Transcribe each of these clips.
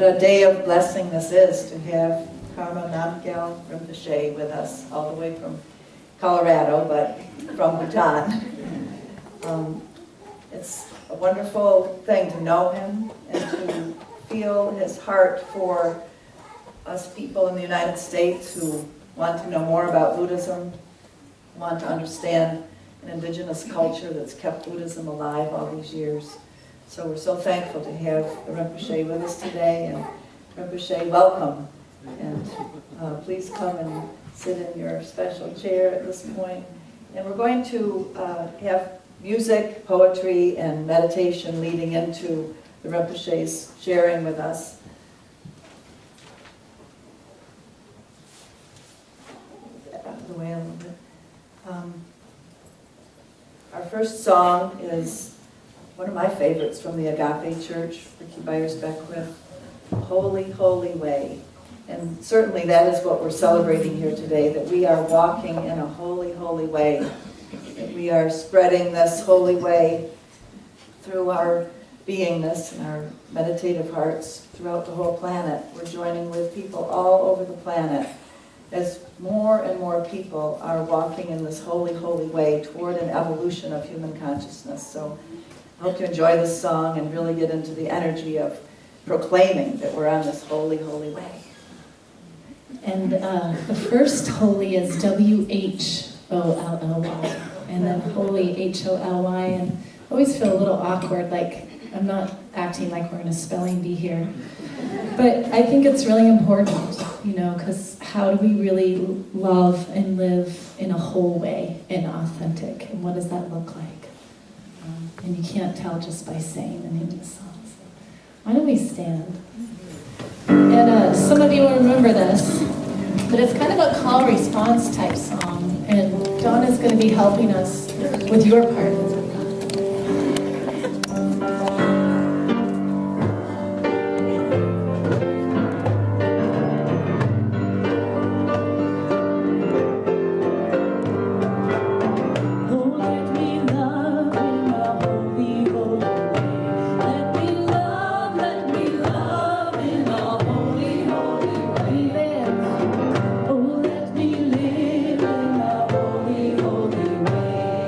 What a day of blessing this is to have Norma Nakai Rinpoche with us all the way from Colorado, but from Bhutan. It's a wonderful thing to know him and to feel his heart for us people in the United States who want to know more about Buddhism, want to understand an indigenous culture that's kept Buddhism alive all these years. So we're so thankful to have the Rinpoche with us today. And Rinpoche, welcome. And please come and sit in your special chair at this point. And we're going to have music, poetry, and meditation leading into the Rinpoche's sharing with us. Move that out of the way a little bit. Our first song is one of my favorites from the Agape Church, Ricky Byers Beckwith, Holy, Holy Way. And certainly that is what we're celebrating here today, that we are walking in a holy, holy way. That we are spreading this holy way through our beingness and our meditative hearts throughout the whole planet. We're joining with people all over the planet as more and more people are walking in this holy, holy way toward an evolution of human consciousness. So I hope you enjoy this song and really get into the energy of proclaiming that we're on this holy, holy way. And the first holy is W-H-O-L-L-Y, and then holy, H-O-L-Y, and I always feel a little awkward, like I'm not acting like we're in a spelling bee here. But I think it's really important, because how do we really love and live in a whole way and authentic, and what does that look like? And you can't tell just by saying the name of the song. So why don't we stand? And some of you will remember this, but it's kind of a call-response type song, and Donna's going to be helping us with your part.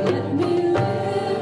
Let me live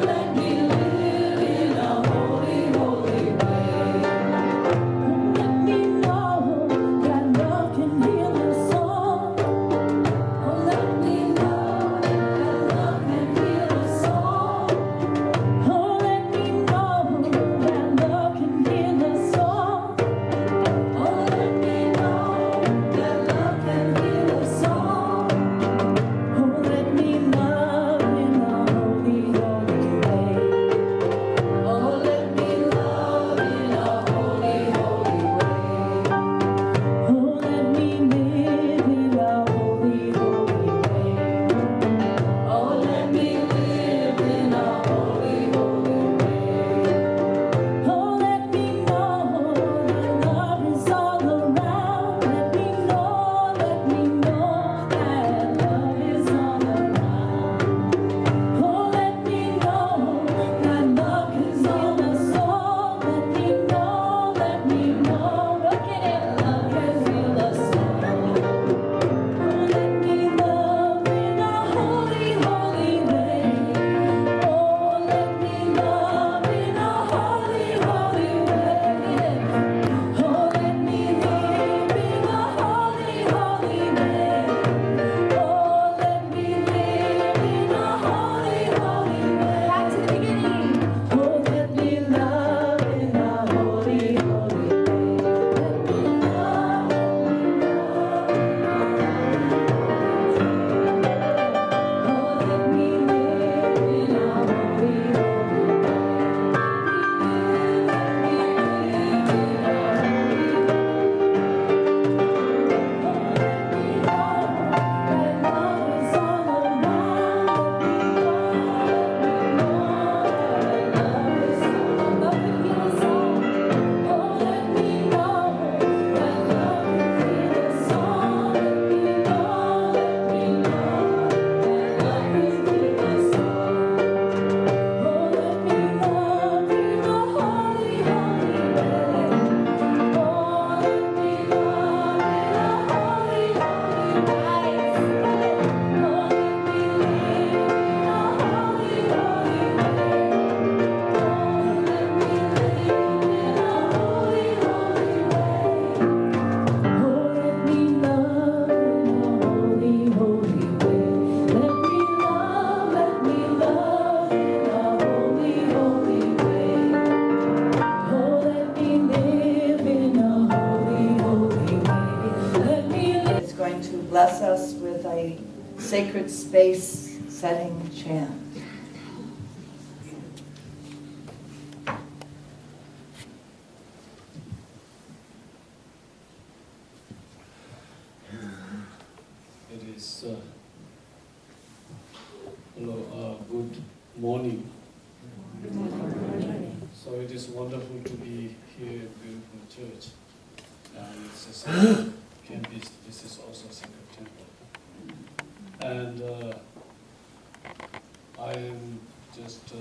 sacred space setting chant. It is good morning. So it is wonderful to be here in beautiful church. And it's a sacred campus. This is also a sacred temple. And I am just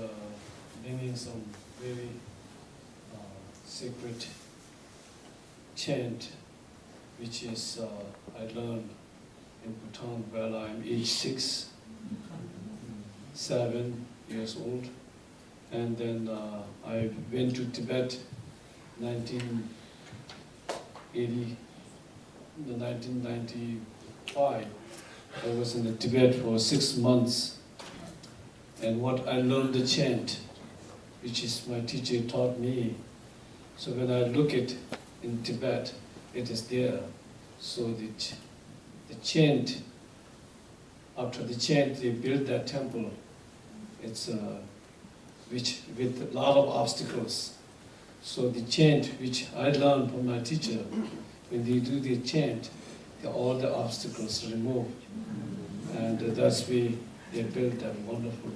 bringing some very sacred chant, which is I learned in Bhutan while I'm age 6, 7 years old. And then I went to Tibet 1995. I was in Tibet for 6 months. And what I learned the chant, which is my teacher taught me. So when I look at in Tibet, it is there. So the chant, after the chant, they built that temple. It's which with a lot of obstacles. So the chant, which I learned from my teacher, when they do the chant, all the obstacles removed. And that's why they built that wonderful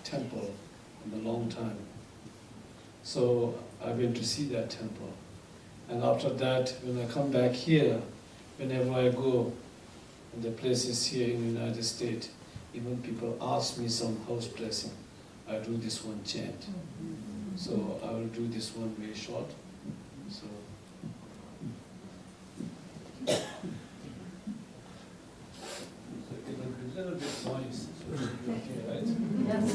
temple in a long time. So I went to see that temple. And after that, when I come back here, whenever I go in the places here in the United States, even people ask me some house blessing, I do this one chant. So I will do this one very short. So. A little bit noise, so it should be okay, right? Yes.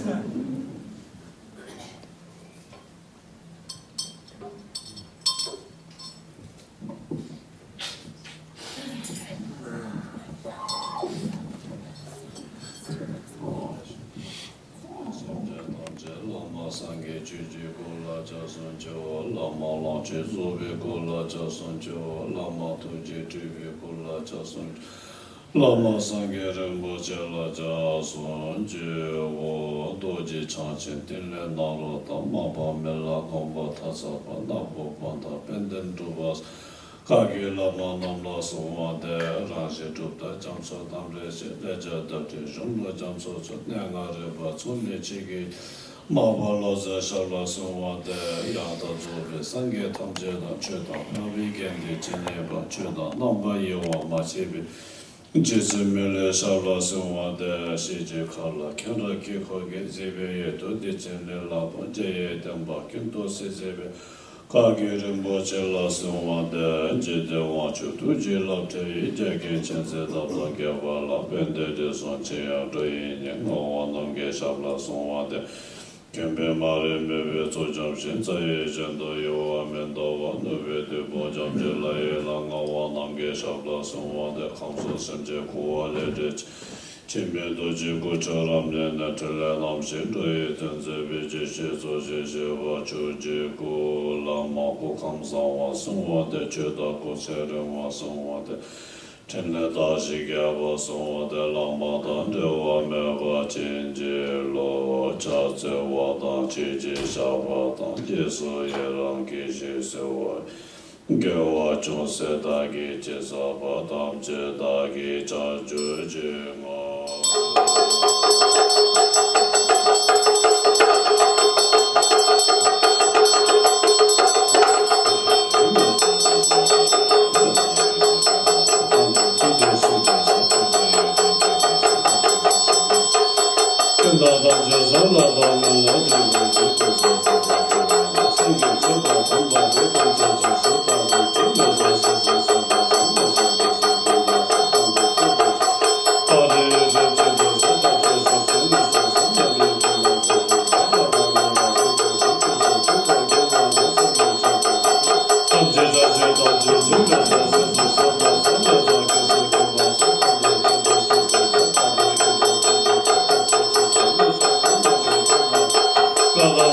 Lama Sangye Rinpoche La Ja Sun Je Wo Doji Chanchen Tinle Naro Tamma Pa Mela Gomba Tasa Pa Napo Panta Penden Tubas Kage Lama Namla Suma De Rashi Tupta Jamsa Tamre Se Leja Dati Jumla Jamsa Chut Nyanga Reba Tsunni Chigi Maba Loza Shala Suma De Yada Zobe Sangye Tamje Da Cheta Navi Gendi Chineba Cheta Namba Yewa Machibi Jizimele Shala Suma De Shiji Kala Kenra Kikoge Zibe Yeto Dichinle Lapa Jeye Demba Kinto Sizebe Kage Rinpoche La Suma De Jide Wanchu Tuji Lapte Jage Chenze Dabla Geva La Bende De Sonchea Doi Nyengo Wanamge Shabla Suma De Kempe Mare Mebe Tsojam Shinzaye Jendo Yo Amendo Wanube De Bojam Jelaye Langa Wanamge Shabla Suma De Kamso Semje Kuwa Ledech Chimbe Doji Kucharam Lena Tele Nam Shindoye Tenze Beje Shezo Jeje Wachu Jiku Lama Ku Kamsa Wa Suma De Cheda Ku Sere Wa Suma De Tenle Dashi Gyaba Suma De Lama Dande Wa Mewa Chinje Lo Chaze Wa Dan Chiji Shaba Dan Jesu Yeran Kishi Sewa Gewa Chun Se Dagi Jisa Ba Dam Je Dagi Cha Ju Jima Baba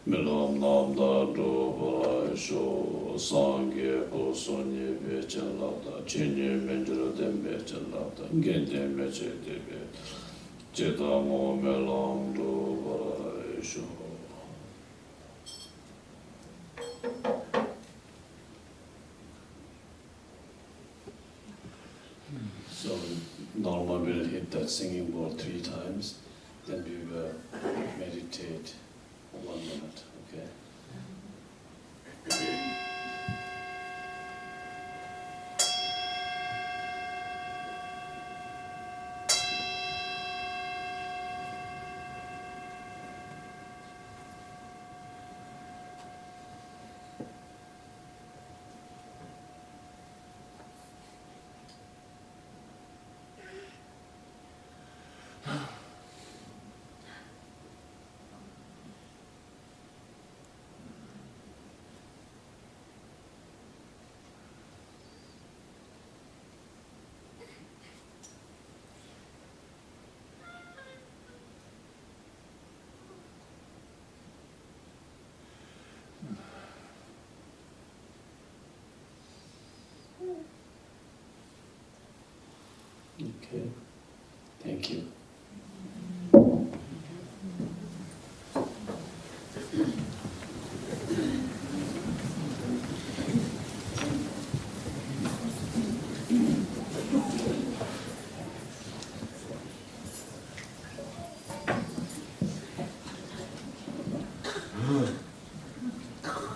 Milam nam da do ba sho sangye ko sonye be chen la da chenye menjra dem be chen la da gen dem me che de be che da mo melam do ba sho. So Norma will hit that singing board 3 times, then we will meditate 1 minute, okay? Okay, thank you.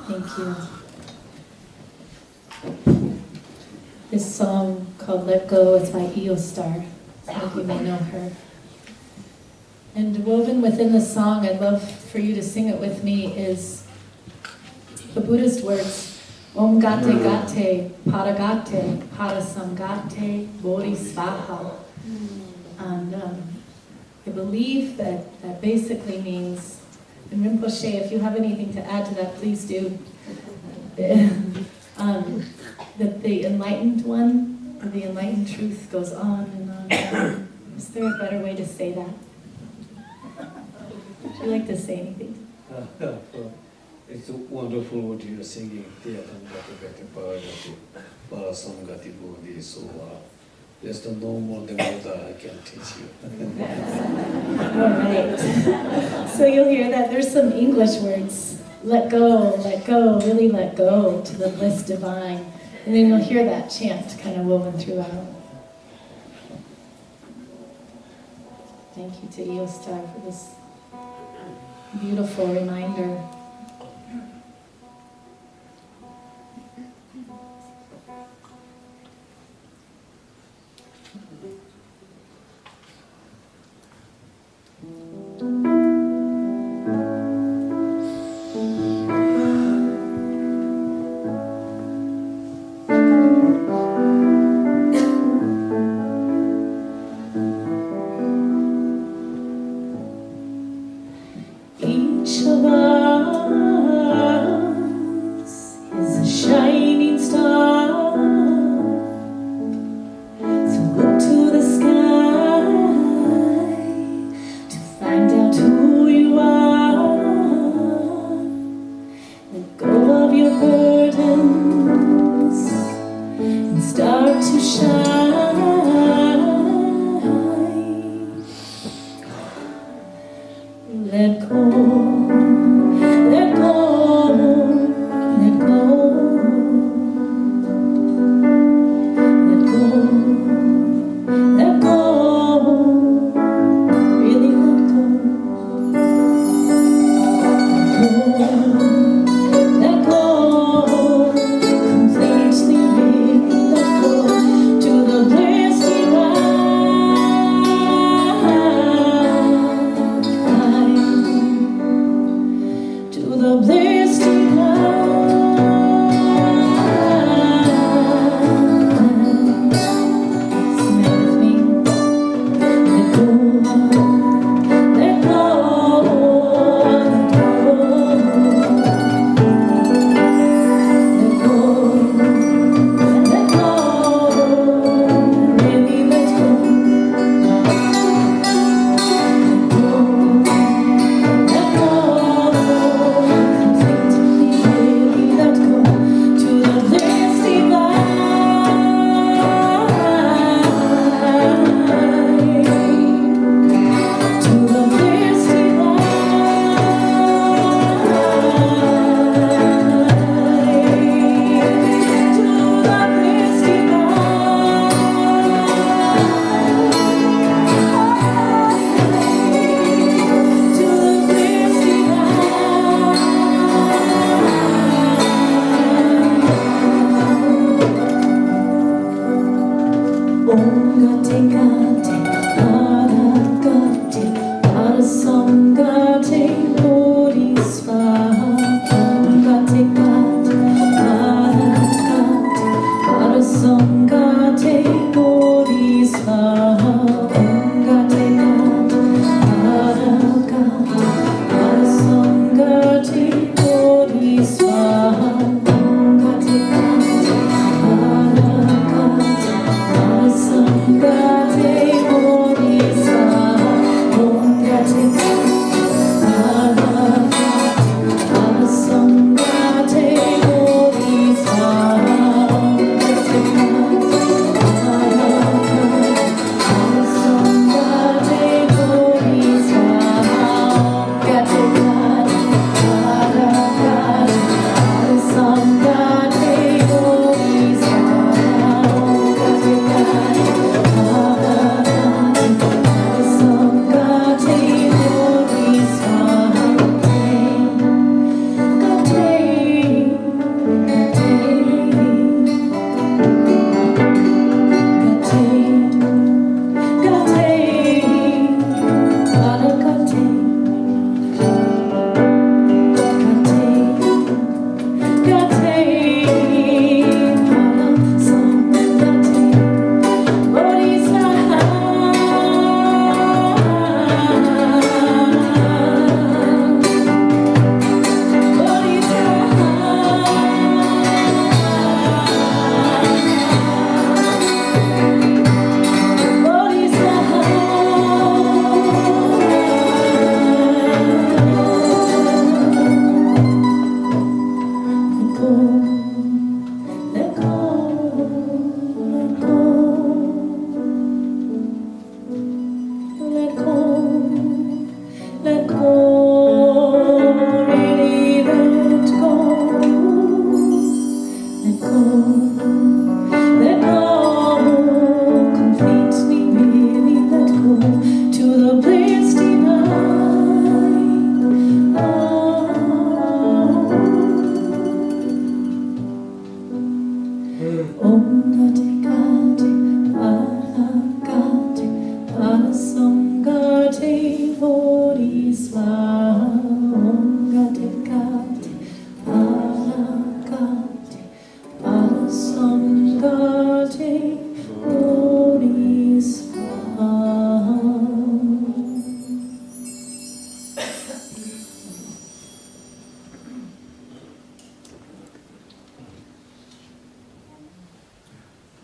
Thank you. This song called Let Go is by Eostar. Some of you may know her. And woven within the song, I'd love for you to sing it with me, is the Buddhist words, Om Gate Gate, Paragate, Parasamgate, Bodhisvaha. And I believe that basically means, and Rinpoche, if you have anything to add to that, please do. That the enlightened one, or the enlightened truth goes on and on and on. Is there a better way to say that? Would you like to say anything? It's wonderful what you're singing. So there's no more than what I can teach you. All right. So you'll hear that there's some English words. Let go, really let go to the bliss divine. And then you'll hear that chant kind of woven throughout. Thank you to Eostar for this beautiful reminder. Each of us is a shining star. So look to the sky to find out who you are. Let go of your burdens and start to shine. Let go, let go, let go.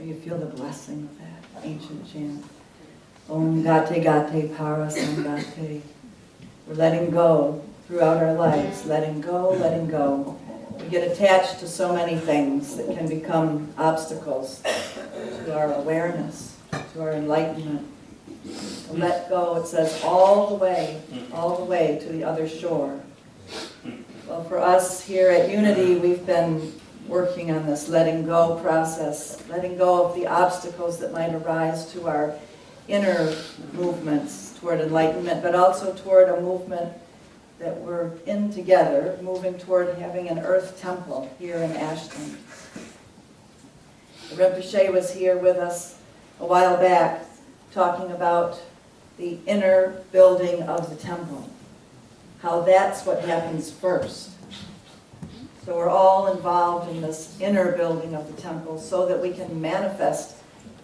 You feel the blessing of that ancient chant. Om Gate Gate Parasangate. We're letting go throughout our lives, letting go, letting go. We get attached to so many things that can become obstacles to our awareness, to our enlightenment. To let go, it says, all the way to the other shore. Well, for us here at Unity, we've been working on this letting go process, letting go of the obstacles that might arise to our inner movements toward enlightenment, but also toward a movement that we're in together, moving toward having an earth temple here in Ashton. The Rinpoche was here with us a while back talking about the inner building of the temple, how that's what happens first. So we're all involved in this inner building of the temple so that we can manifest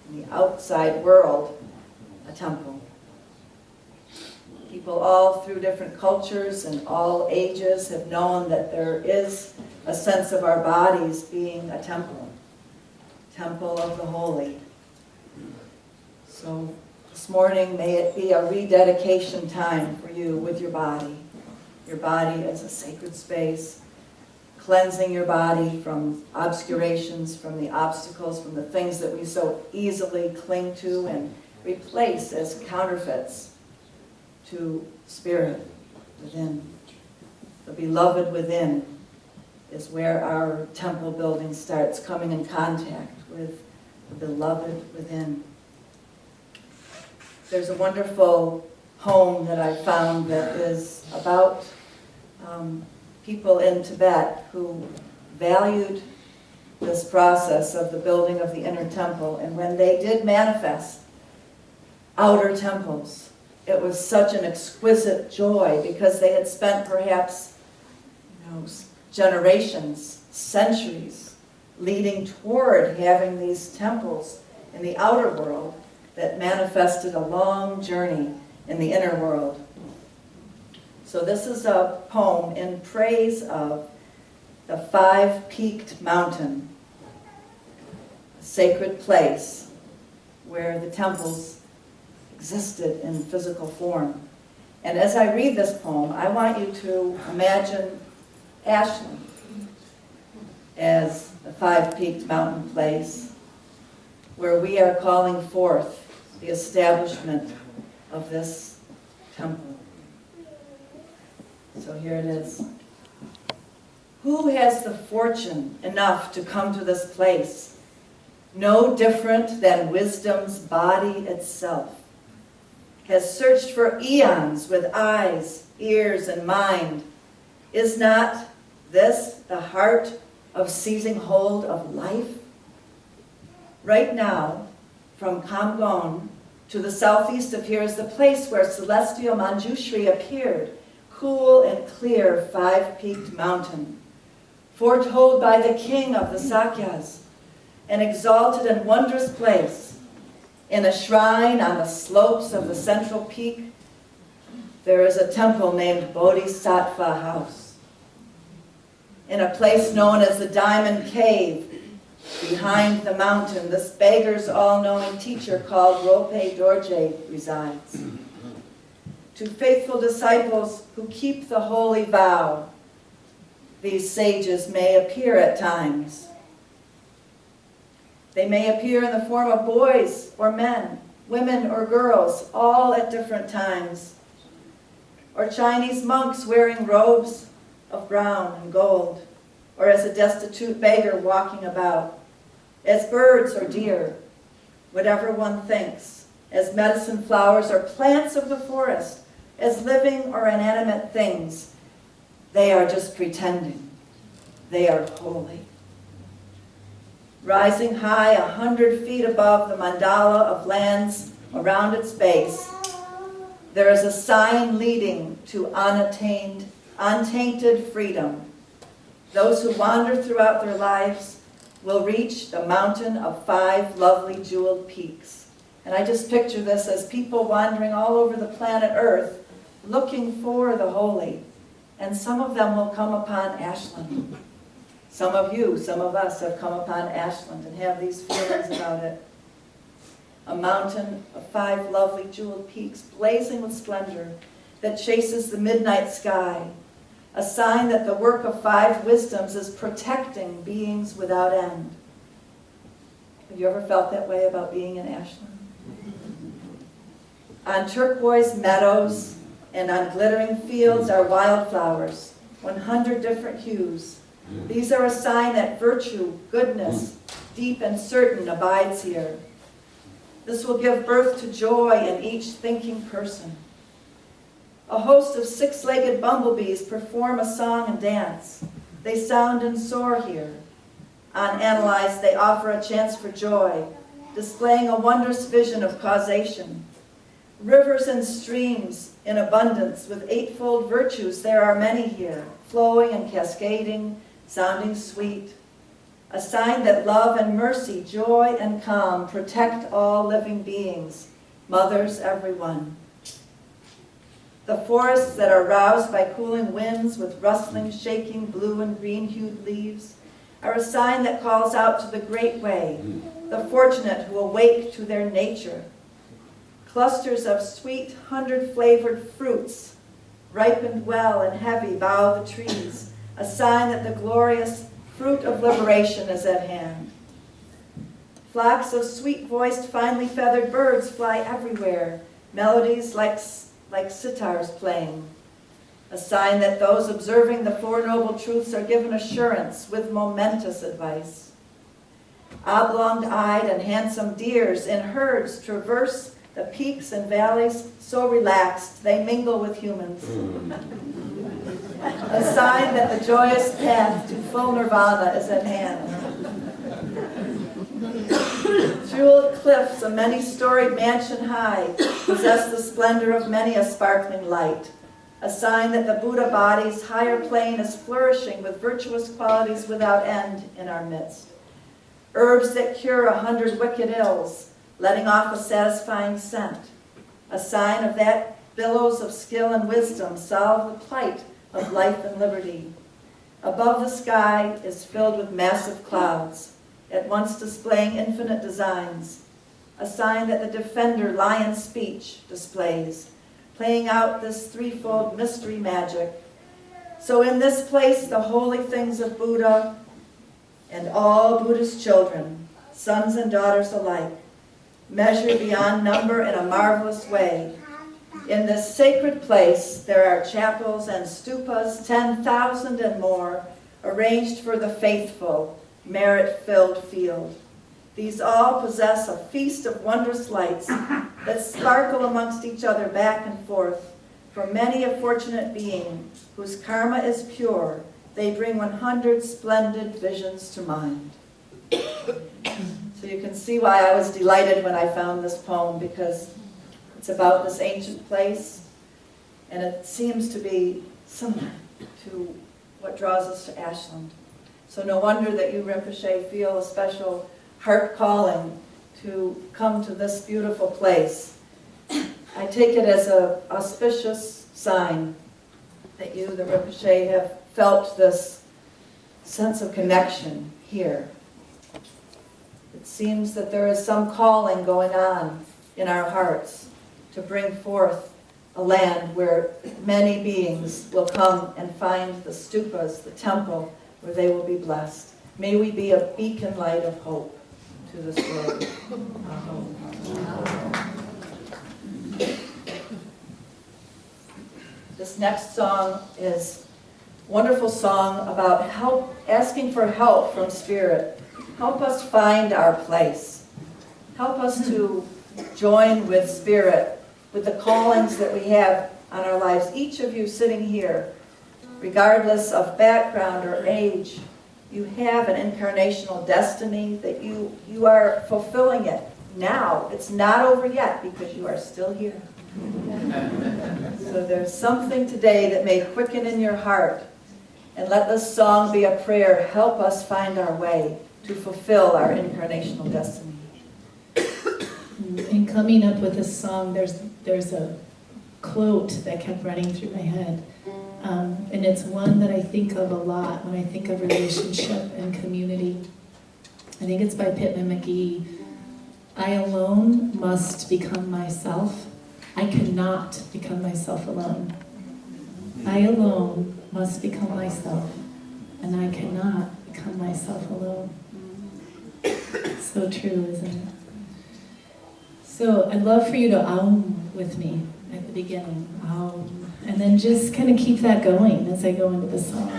in the outside world a temple. People all through different cultures and all ages have known that there is a sense of our bodies being a temple of the holy. So this morning, may it be a rededication time for you with your body as a sacred space, cleansing your body from obscurations, from the obstacles, from the things that we so easily cling to and replace as counterfeits to spirit within. The beloved within is where our temple building starts, coming in contact with the beloved within. There's a wonderful poem that I found that is about people in Tibet who valued this process of the building of the inner temple. And when they did manifest outer temples, it was such an exquisite joy because they had spent perhaps generations, centuries, leading toward having these temples in the outer world that manifested a long journey in the inner world. So this is a poem in praise of the five-peaked mountain, a sacred place where the temples existed in physical form. And as I read this poem, I want you to imagine Ashland as the five-peaked mountain place where we are calling forth the establishment of this temple. So here it is. Who has the fortune enough to come to this place, no different than wisdom's body itself, has searched for eons with eyes, ears, and mind? Is not this the heart of seizing hold of life? Right now, from Kamgon to the southeast of here is the place where celestial Manjushri appeared, cool and clear five-peaked mountain, foretold by the king of the Sakyas, an exalted and wondrous place. In a shrine on the slopes of the central peak, there is a temple named Bodhisattva House. In a place known as the Diamond Cave, behind the mountain, this beggar's all-knowing teacher called Rope Dorje resides. To faithful disciples who keep the holy vow, these sages may appear at times. They may appear in the form of boys or men, women or girls, all at different times. Or Chinese monks wearing robes of brown and gold, or as a destitute beggar walking about, as birds or deer, whatever one thinks, as medicine flowers or plants of the forest, as living or inanimate things. They are just pretending. They are holy. Rising high 100 feet above the mandala of lands around its base, there is a sign leading to untainted freedom. Those who wander throughout their lives will reach the mountain of five lovely jeweled peaks. And I just picture this as people wandering all over the planet Earth looking for the holy. And some of them will come upon Ashland. Some of you, some of us have come upon Ashland and have these feelings about it. A mountain of five lovely jeweled peaks blazing with splendor that chases the midnight sky. A sign that the work of five wisdoms is protecting beings without end. Have you ever felt that way about being in Ashland? On turquoise meadows and on glittering fields are wildflowers, 100 different hues. These are a sign that virtue, goodness, deep and certain, abides here. This will give birth to joy in each thinking person. A host of six-legged bumblebees perform a song and dance. They sound and soar here. Unanalyzed, they offer a chance for joy, displaying a wondrous vision of causation. Rivers and streams in abundance with eightfold virtues, there are many here, flowing and cascading, sounding sweet. A sign that love and mercy, joy and calm protect all living beings, mothers everyone. The forests that are roused by cooling winds with rustling, shaking blue and green-hued leaves are a sign that calls out to the great way, the fortunate who awake to their nature. Clusters of sweet, 100-flavored fruits, ripened well and heavy, bow the trees, a sign that the glorious fruit of liberation is at hand. Flocks of sweet-voiced, finely feathered birds fly everywhere, melodies like sitars playing, a sign that those observing the Four Noble Truths are given assurance with momentous advice. Oblong-eyed and handsome deers in herds traverse the peaks and valleys so relaxed they mingle with humans. A sign that the joyous path to full nirvana is at hand. cliffs, a many-storied mansion high, possess the splendor of many a sparkling light, a sign that the Buddha body's higher plane is flourishing with virtuous qualities without end in our midst. Herbs that cure 100 wicked ills, letting off a satisfying scent, a sign of that billows of skill and wisdom solve the plight of life and liberty. Above the sky is filled with massive clouds, at once displaying infinite designs, a sign that the defender lion speech displays, playing out this threefold mystery magic. So in this place, the holy things of Buddha and all Buddha's children, sons and daughters alike, measure beyond number in a marvelous way. In this sacred place, there are chapels and stupas, 10,000 and more, arranged for the faithful, merit-filled field. These all possess a feast of wondrous lights that sparkle amongst each other back and forth. For many a fortunate being whose karma is pure, they bring 100 splendid visions to mind. So you can see why I was delighted when I found this poem, because it's about this ancient place, and it seems to be similar to what draws us to Ashland. So no wonder that you, Rinpoche, feel a special heart calling to come to this beautiful place. I take it as an auspicious sign that you, the Rinpoche, have felt this sense of connection here. It seems that there is some calling going on in our hearts to bring forth a land where many beings will come and find the stupas, the temple, where they will be blessed. May we be a beacon light of hope to this world. This next song is a wonderful song about help, asking for help from Spirit. Help us find our place. Help us to join with Spirit, with the callings that we have on our lives. Each of you sitting here, regardless of background or age, you have an incarnational destiny that you are fulfilling it now. It's not over yet because you are still here. So there's something today that may quicken in your heart, and let this song be a prayer. Help us find our way to fulfill our incarnational destiny. In coming up with this song, there's a quote that kept running through my head. And it's one that I think of a lot when I think of relationship and community. I think it's by Pittman McGee. I alone must become myself. I cannot become myself alone. I alone must become myself, and I cannot become myself alone. So true, isn't it? So I'd love for you to aum with me at the beginning. Aum. And then just kind of keep that going as I go into the song.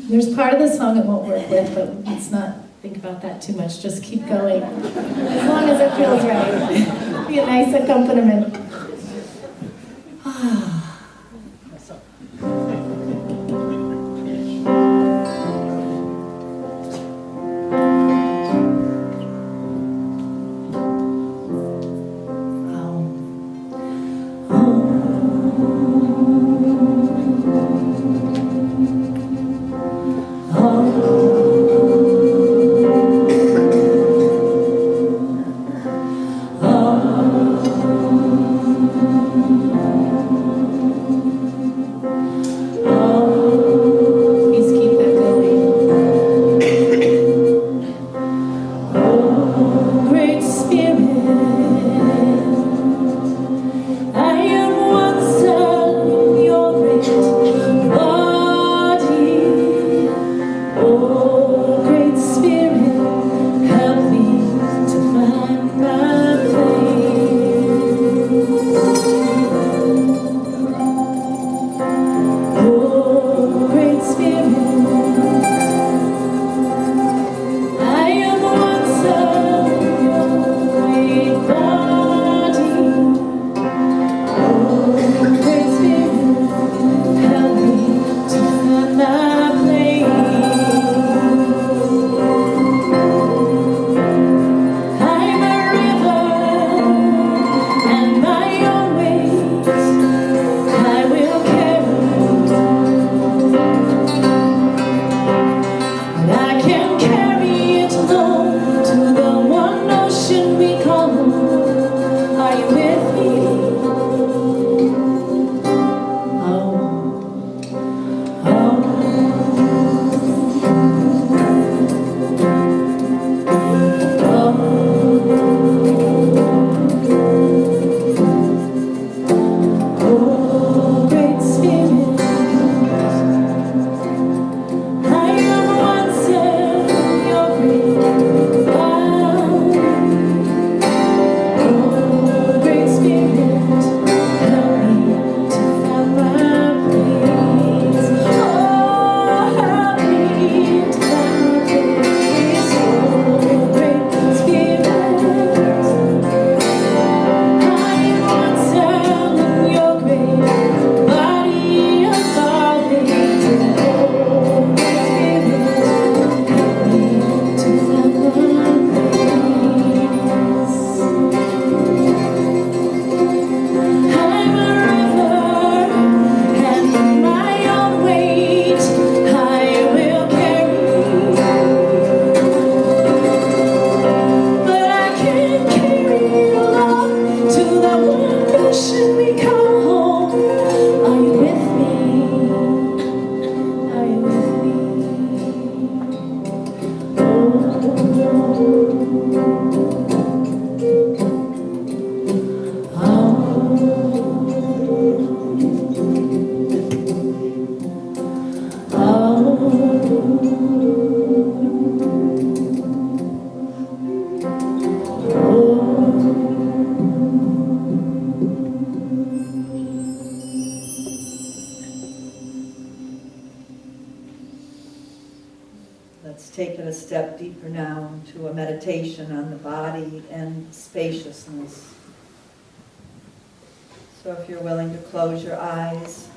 There's part of the song it won't work with, but let's not think about that too much. Just keep going. As long as it feels right. Be a nice accompaniment. Oh call home, are you with me? Let's take it a step deeper now into a meditation on the body and spaciousness. So if you're willing to close your eyes,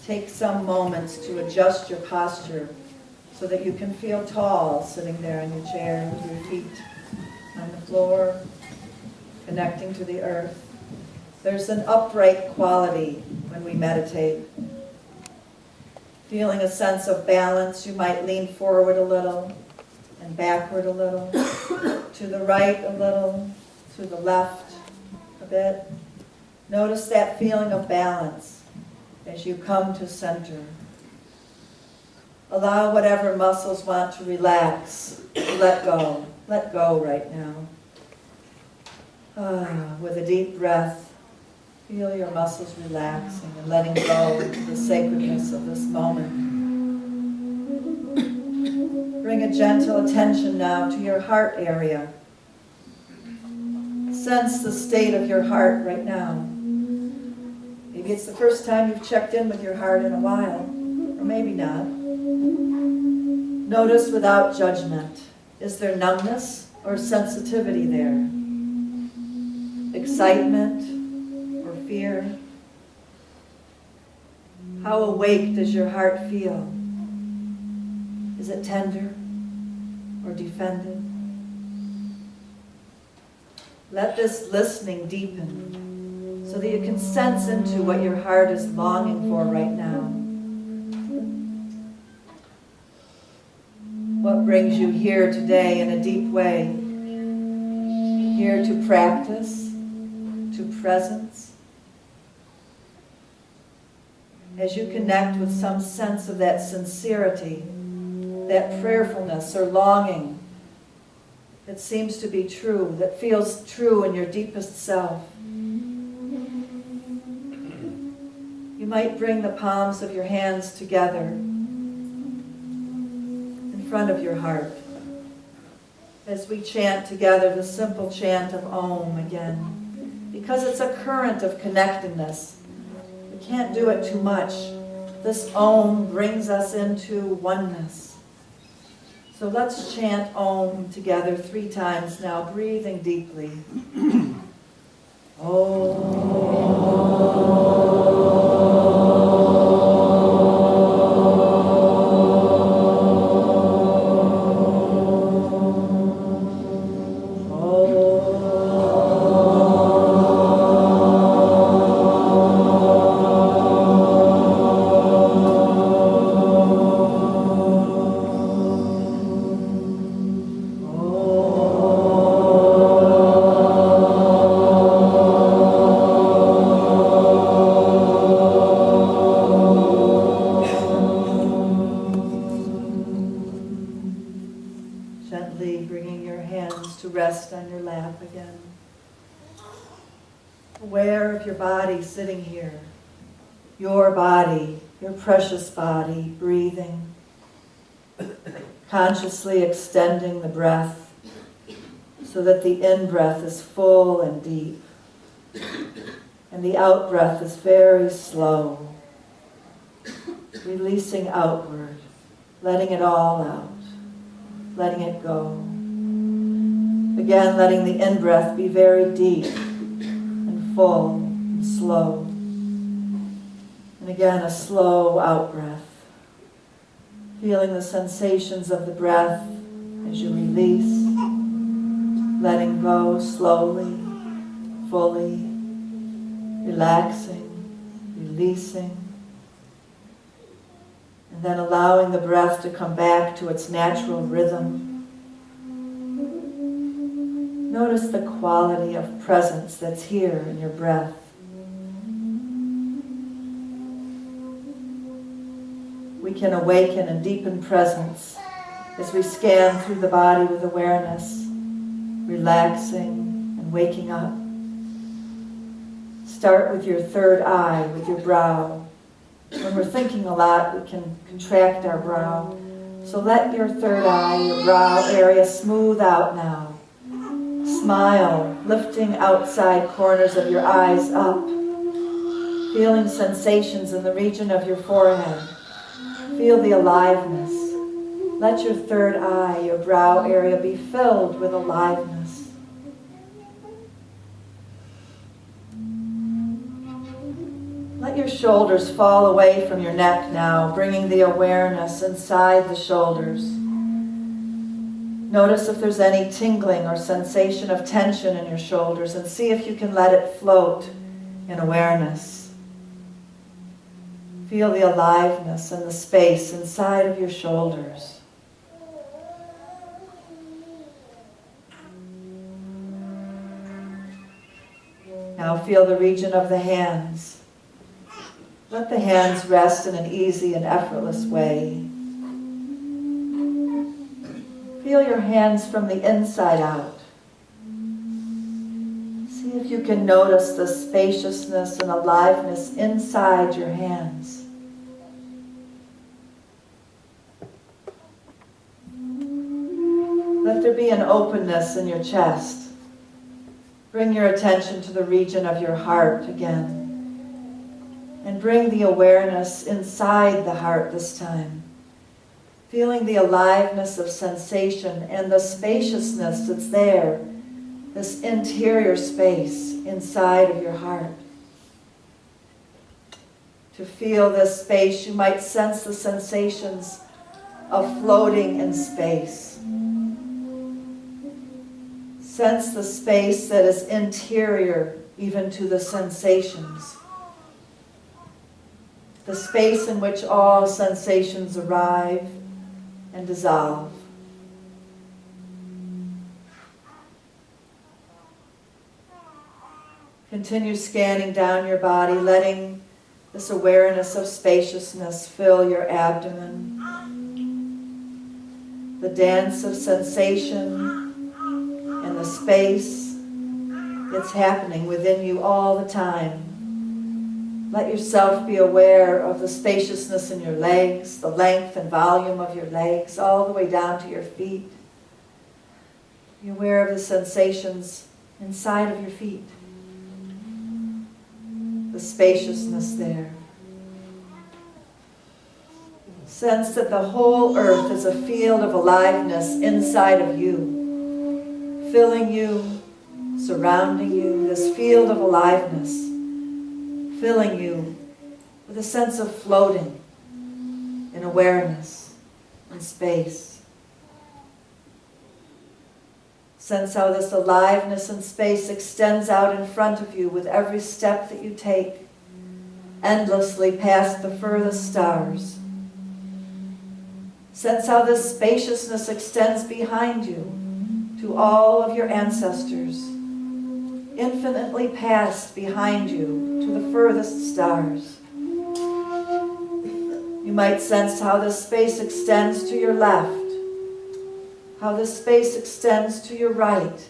take some moments to adjust your posture so that you can feel tall sitting there in your chair with your feet on the floor, connecting to the earth. There's an upright quality when we meditate. Feeling a sense of balance, you might lean forward a little and backward a little, to the right a little, to the left a bit. Notice that feeling of balance as you come to center. Allow whatever muscles want to relax, let go. Let go right now. With a deep breath, feel your muscles relaxing and letting go of the sacredness of this moment. Bring a gentle attention now to your heart area. Sense the state of your heart right now. Maybe it's the first time you've checked in with your heart in a while, or maybe not. Notice without judgment. Is there numbness or sensitivity there? Excitement? Fear? How awake does your heart feel? Is it tender or defended? Let this listening deepen so that you can sense into what your heart is longing for right now. What brings you here today in a deep way? Here to practice, to presence. As you connect with some sense of that sincerity, that prayerfulness or longing that seems to be true, that feels true in your deepest self, you might bring the palms of your hands together in front of your heart as we chant together the simple chant of Om again, because it's a current of connectedness. We can't do it too much. This Om brings us into oneness. So let's chant Om together 3 times now, breathing deeply. Oh. aware of your body sitting here. Your body, your precious body, breathing. Consciously extending the breath so that the in-breath is full and deep. And the out-breath is very slow. Releasing outward, letting it all out, letting it go. Again, letting the in-breath be very deep and full and slow. And again, a slow out-breath. Feeling the sensations of the breath as you release, letting go slowly, fully, relaxing, releasing, and then allowing the breath to come back to its natural rhythm. Notice the quality of presence that's here in your breath. We can awaken and deepen presence as we scan through the body with awareness, relaxing and waking up. Start with your third eye, with your brow. When we're thinking a lot, we can contract our brow. So let your third eye, your brow area smooth out now. Smile, lifting outside corners of your eyes up. Feeling sensations in the region of your forehead. Feel the aliveness. Let your third eye, your brow area, be filled with aliveness. Let your shoulders fall away from your neck now, bringing the awareness inside the shoulders. Notice if there's any tingling or sensation of tension in your shoulders, and see if you can let it float in awareness. Feel the aliveness and the space inside of your shoulders. Now feel the region of the hands. Let the hands rest in an easy and effortless way. Feel your hands from the inside out. See if you can notice the spaciousness and aliveness inside your hands. Let there be an openness in your chest. Bring your attention to the region of your heart again. And bring the awareness inside the heart this time. Feeling the aliveness of sensation and the spaciousness that's there. This interior space inside of your heart. To feel this space, you might sense the sensations of floating in space. Sense the space that is interior even to the sensations. The space in which all sensations arrive and dissolve. Continue scanning down your body, letting this awareness of spaciousness fill your abdomen. The dance of sensation and the space that's happening within you all the time. Let yourself be aware of the spaciousness in your legs, the length and volume of your legs, all the way down to your feet. Be aware of the sensations inside of your feet. The spaciousness there. Sense that the whole earth is a field of aliveness inside of you, filling you, surrounding you, this field of aliveness, filling you with a sense of floating in awareness and space. Sense how this aliveness and space extends out in front of you with every step that you take, endlessly past the furthest stars. Sense how this spaciousness extends behind you to all of your ancestors, infinitely past behind you to the furthest stars. You might sense how this space extends to your left, how this space extends to your right,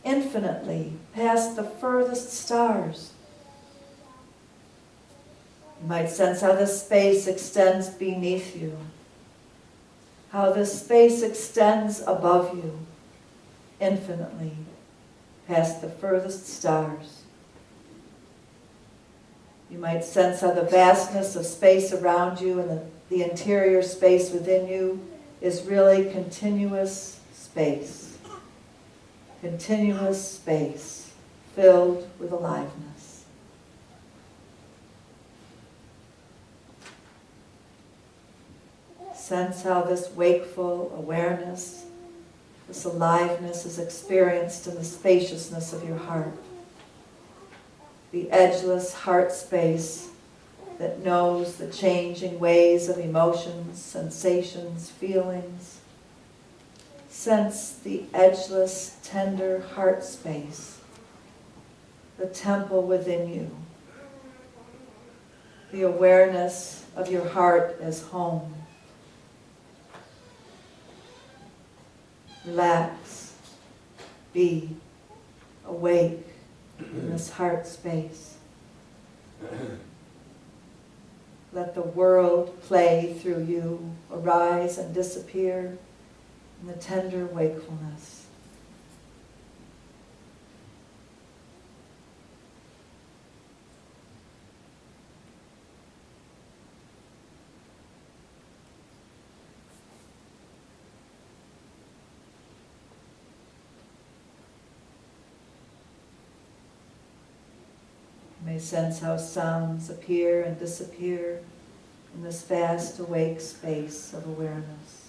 infinitely past the furthest stars. You might sense how this space extends beneath you, how this space extends above you, infinitely past the furthest stars. You might sense how the vastness of space around you and the interior space within you is really continuous space. Continuous space filled with aliveness. Sense how this wakeful awareness, this aliveness is experienced in the spaciousness of your heart. The edgeless heart space that knows the changing ways of emotions, sensations, feelings. Sense the edgeless, tender heart space, the temple within you. The awareness of your heart as home. Relax, be awake in this heart space. Let the world play through you, arise and disappear in the tender wakefulness. You may sense how sounds appear and disappear in this vast awake space of awareness.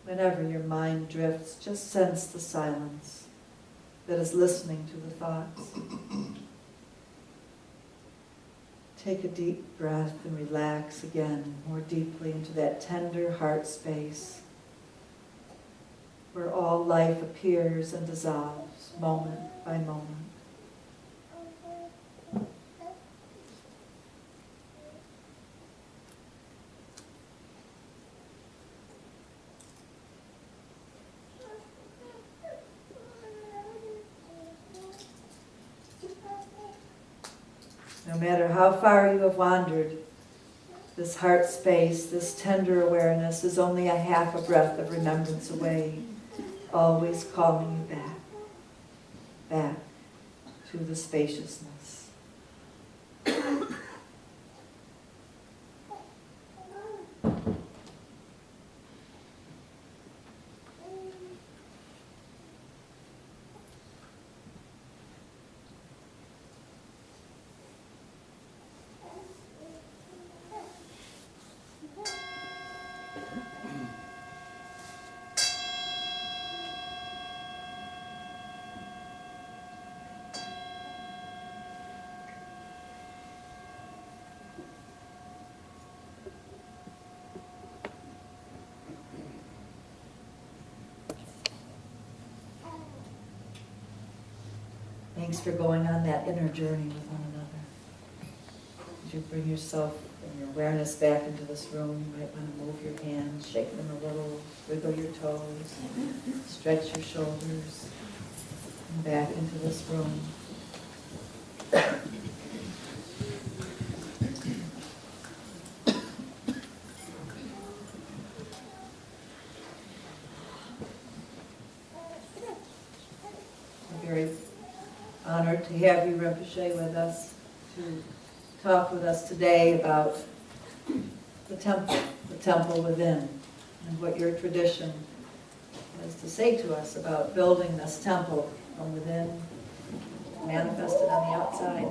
Whenever your mind drifts, just sense the silence that is listening to the thoughts. Take a deep breath and relax again more deeply into that tender heart space where all life appears and dissolves moment by moment. No matter how far you have wandered, this heart space, this tender awareness is only a half a breath of remembrance away, always calling you back to the spaciousness. Thanks for going on that inner journey with one another. As you bring yourself and your awareness back into this room, you might want to move your hands, shake them a little, wiggle your toes, stretch your shoulders, and back into this room. Very honored to have you, Rinpoche, with us, to talk with us today about the temple within, and what your tradition has to say to us about building this temple from within, manifested on the outside.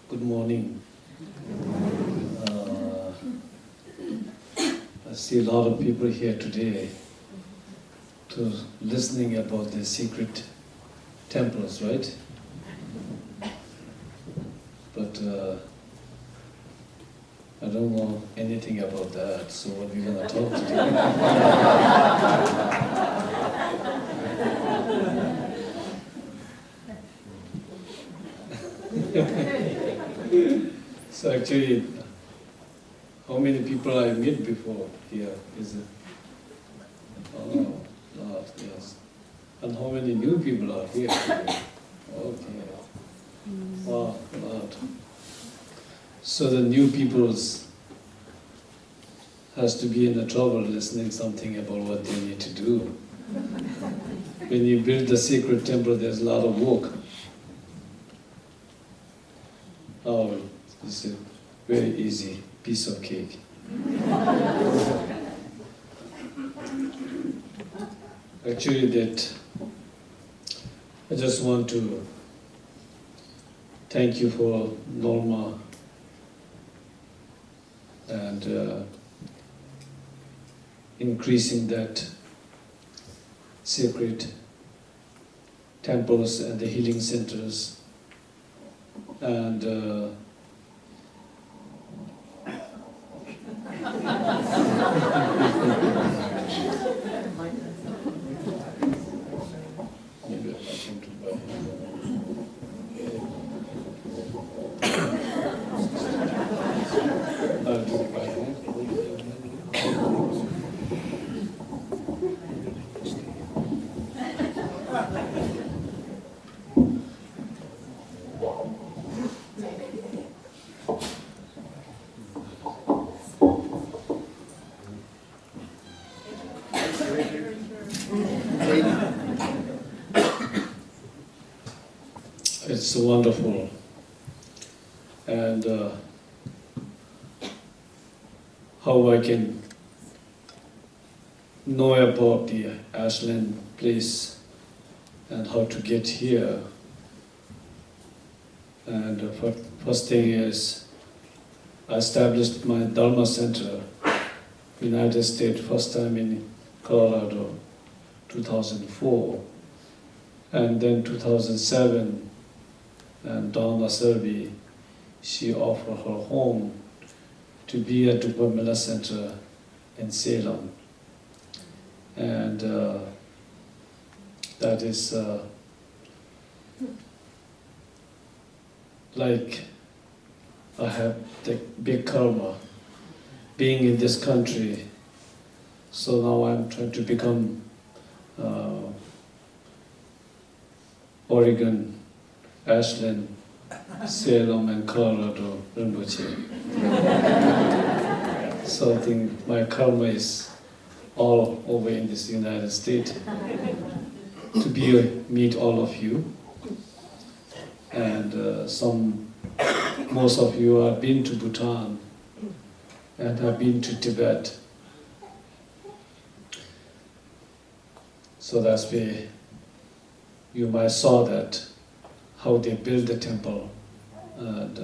Good I see a lot of people here today to listening about the secret temples, right? But I don't know anything about that, so what we're gonna talk today. So actually, how many people I met before here? Is it? Oh, lot, yes. And how many new people are here today? Okay. Wow, a lot. So the new peoples has to be in the trouble listening something about what they need to do. When you build the sacred temple, there's a lot of work. Oh, it's a very easy piece of cake. Actually, that I just want to thank you for Norma and increasing that sacred temples and the healing centers, and maybe I can do by I'll do it by hand. It's wonderful, and how I can know about the Ashland place and how to get here. And the first thing is I established my Dharma Center, United States, first time in Colorado, 2004, and then 2007. And Dharma Serbi, she offered her home to be at the Burmila Center in Salem. And that is like I have the big karma being in this country. So now I'm trying to become Oregon, Ashland, Salem, and Colorado, Rinpoche. So I think my karma is all over in this United States to meet all of you. And most of you have been to Bhutan and have been to Tibet. So that's where you might saw that how they build the temple and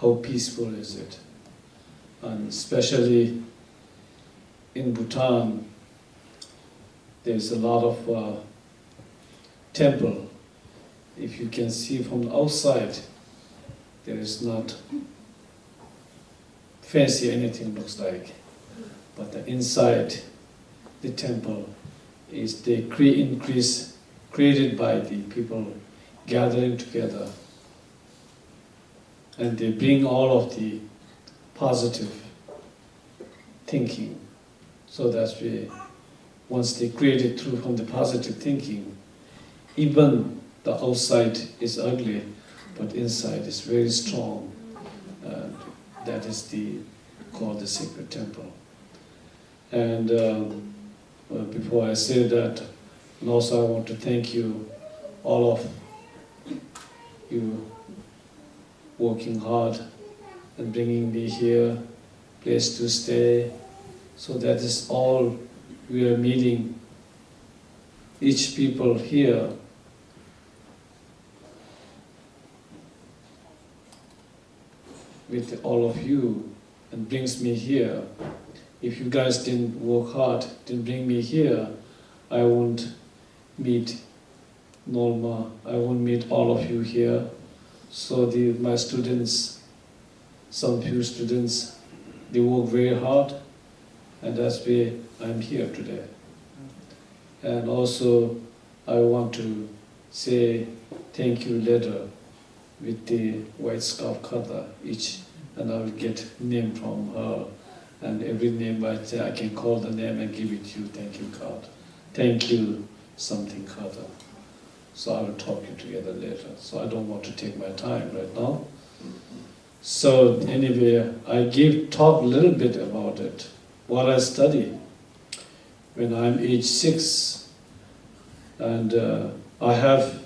how peaceful is it. And especially in Bhutan, there's a lot of temple. If you can see from the outside, there is not fancy anything looks like, but the inside, the temple is created by the people gathering together, and they bring all of the positive thinking. So that's why once they create it through from the positive thinking, even the outside is ugly, but inside is very strong. And that is called the sacred temple. And before I say that, and also I want to thank you, all of you working hard and bringing me here, place to stay. So that is all we are meeting. Each people here with all of you and brings me here if you guys didn't work hard, didn't bring me here, I won't meet Norma, I won't meet all of you here. So my students, some few students, they work very hard, and that's why I'm here today. And also, I want to say thank you later with the white scarf kata each, and I will get name from her, and every name I say I can call the name and give it to you, thank you card. Thank you something kata. So I will talk you together later. So I don't want to take my time right now. So anyway, I talk a little bit about it, what I study. When I'm age 6, and I have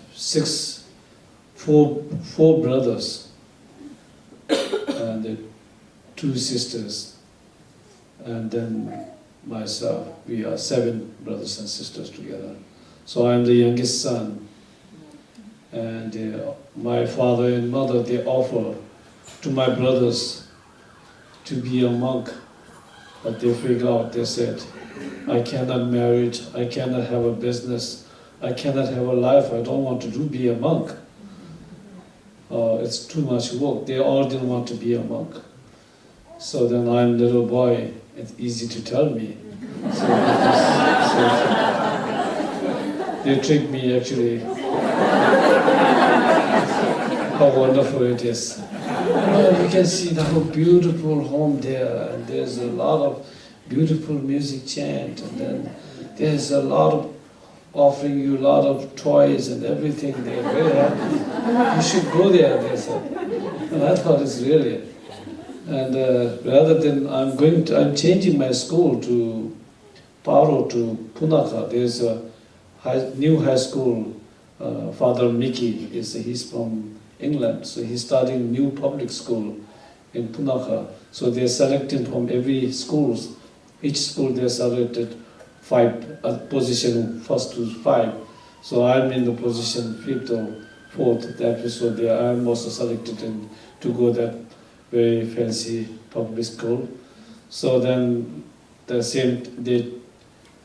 four brothers and 2 sisters, and then myself. We are 7 brothers and sisters together. So I'm the youngest son, and my father and mother, they offer to my brothers to be a monk, but they figured out, they said, I cannot marry it, I cannot have a business, I cannot have a life, I don't want to be a monk. It's too much work. They all didn't want to be a monk. So then I'm a little boy, it's easy to tell me. So they tricked me actually. How wonderful it is. You can see the whole beautiful home there, and there's a lot of beautiful music chant, and then there's a lot of offering you a lot of toys and everything. They're very happy. You should go there, they said. And I thought it's really. And rather than I'm changing my school to Paro to Punakha. There's a new high school. Father Mickey he's from England, so he's starting new public school in Punakha. So they're selecting from every schools. Each school they selected 5 position 1st to 5. So I'm in the position 5th or 4th. That is so I'm also selected to go that very fancy public school. So then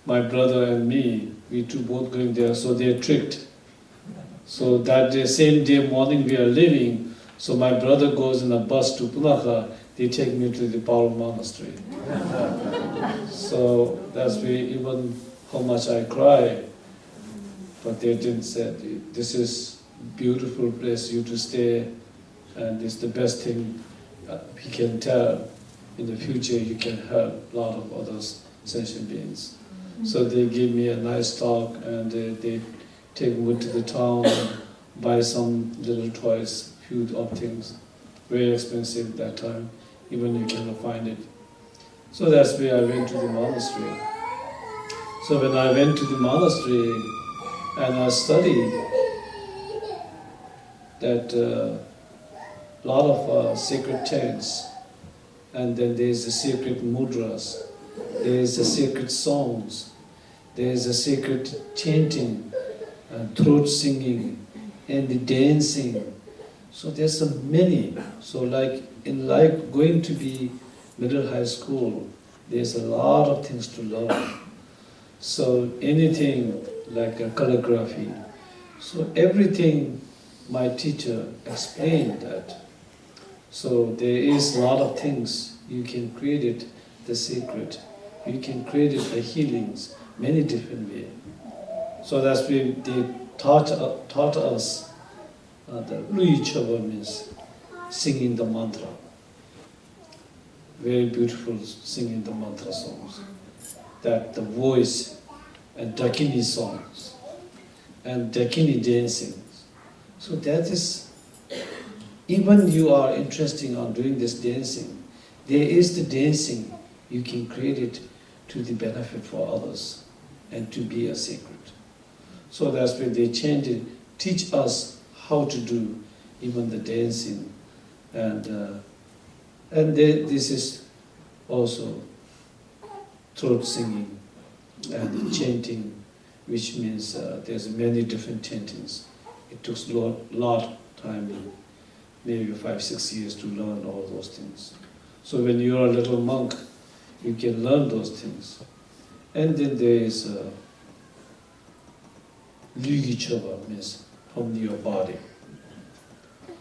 my brother and me, we two both going there. So they're tricked. So that day, same day morning we are leaving. So my brother goes in a bus to Punakha. They take me to the Paro monastery. So that's where even how much I cry. But they didn't say, this is beautiful place you to stay, and it's the best thing he can tell. In the future you can help a lot of other sentient beings. So they give me a nice talk, and they take me to the town and buy some little toys, few of things, very expensive that time, even you cannot find it. So that's where I went to the monastery. So when I went to the monastery and I studied that lot of sacred chants, and then there's the sacred mudras, there's the sacred songs, there's the sacred chanting, and throat singing, and the dancing. So there's so many. So like going to be middle high school, there's a lot of things to learn. So anything like a calligraphy. So everything my teacher explained that. So there is a lot of things you can create it, the secret. You can create it, the healings, many different ways. So that's why they taught us the Lui Chaba means singing the mantra. Very beautiful singing the mantra songs. That the voice and Dakini songs and Dakini dancing. So that is, even you are interested in doing this dancing, there is the dancing, you can create it to the benefit for others and to be a secret. So that's why they change it, teach us how to do even the dancing, and this is also throat singing and chanting, which means there's many different chantings. It took a lot of time, maybe 5-6 years to learn all those things. So when you're a little monk, you can learn those things. And then there is Lyugi Choba, means from your body.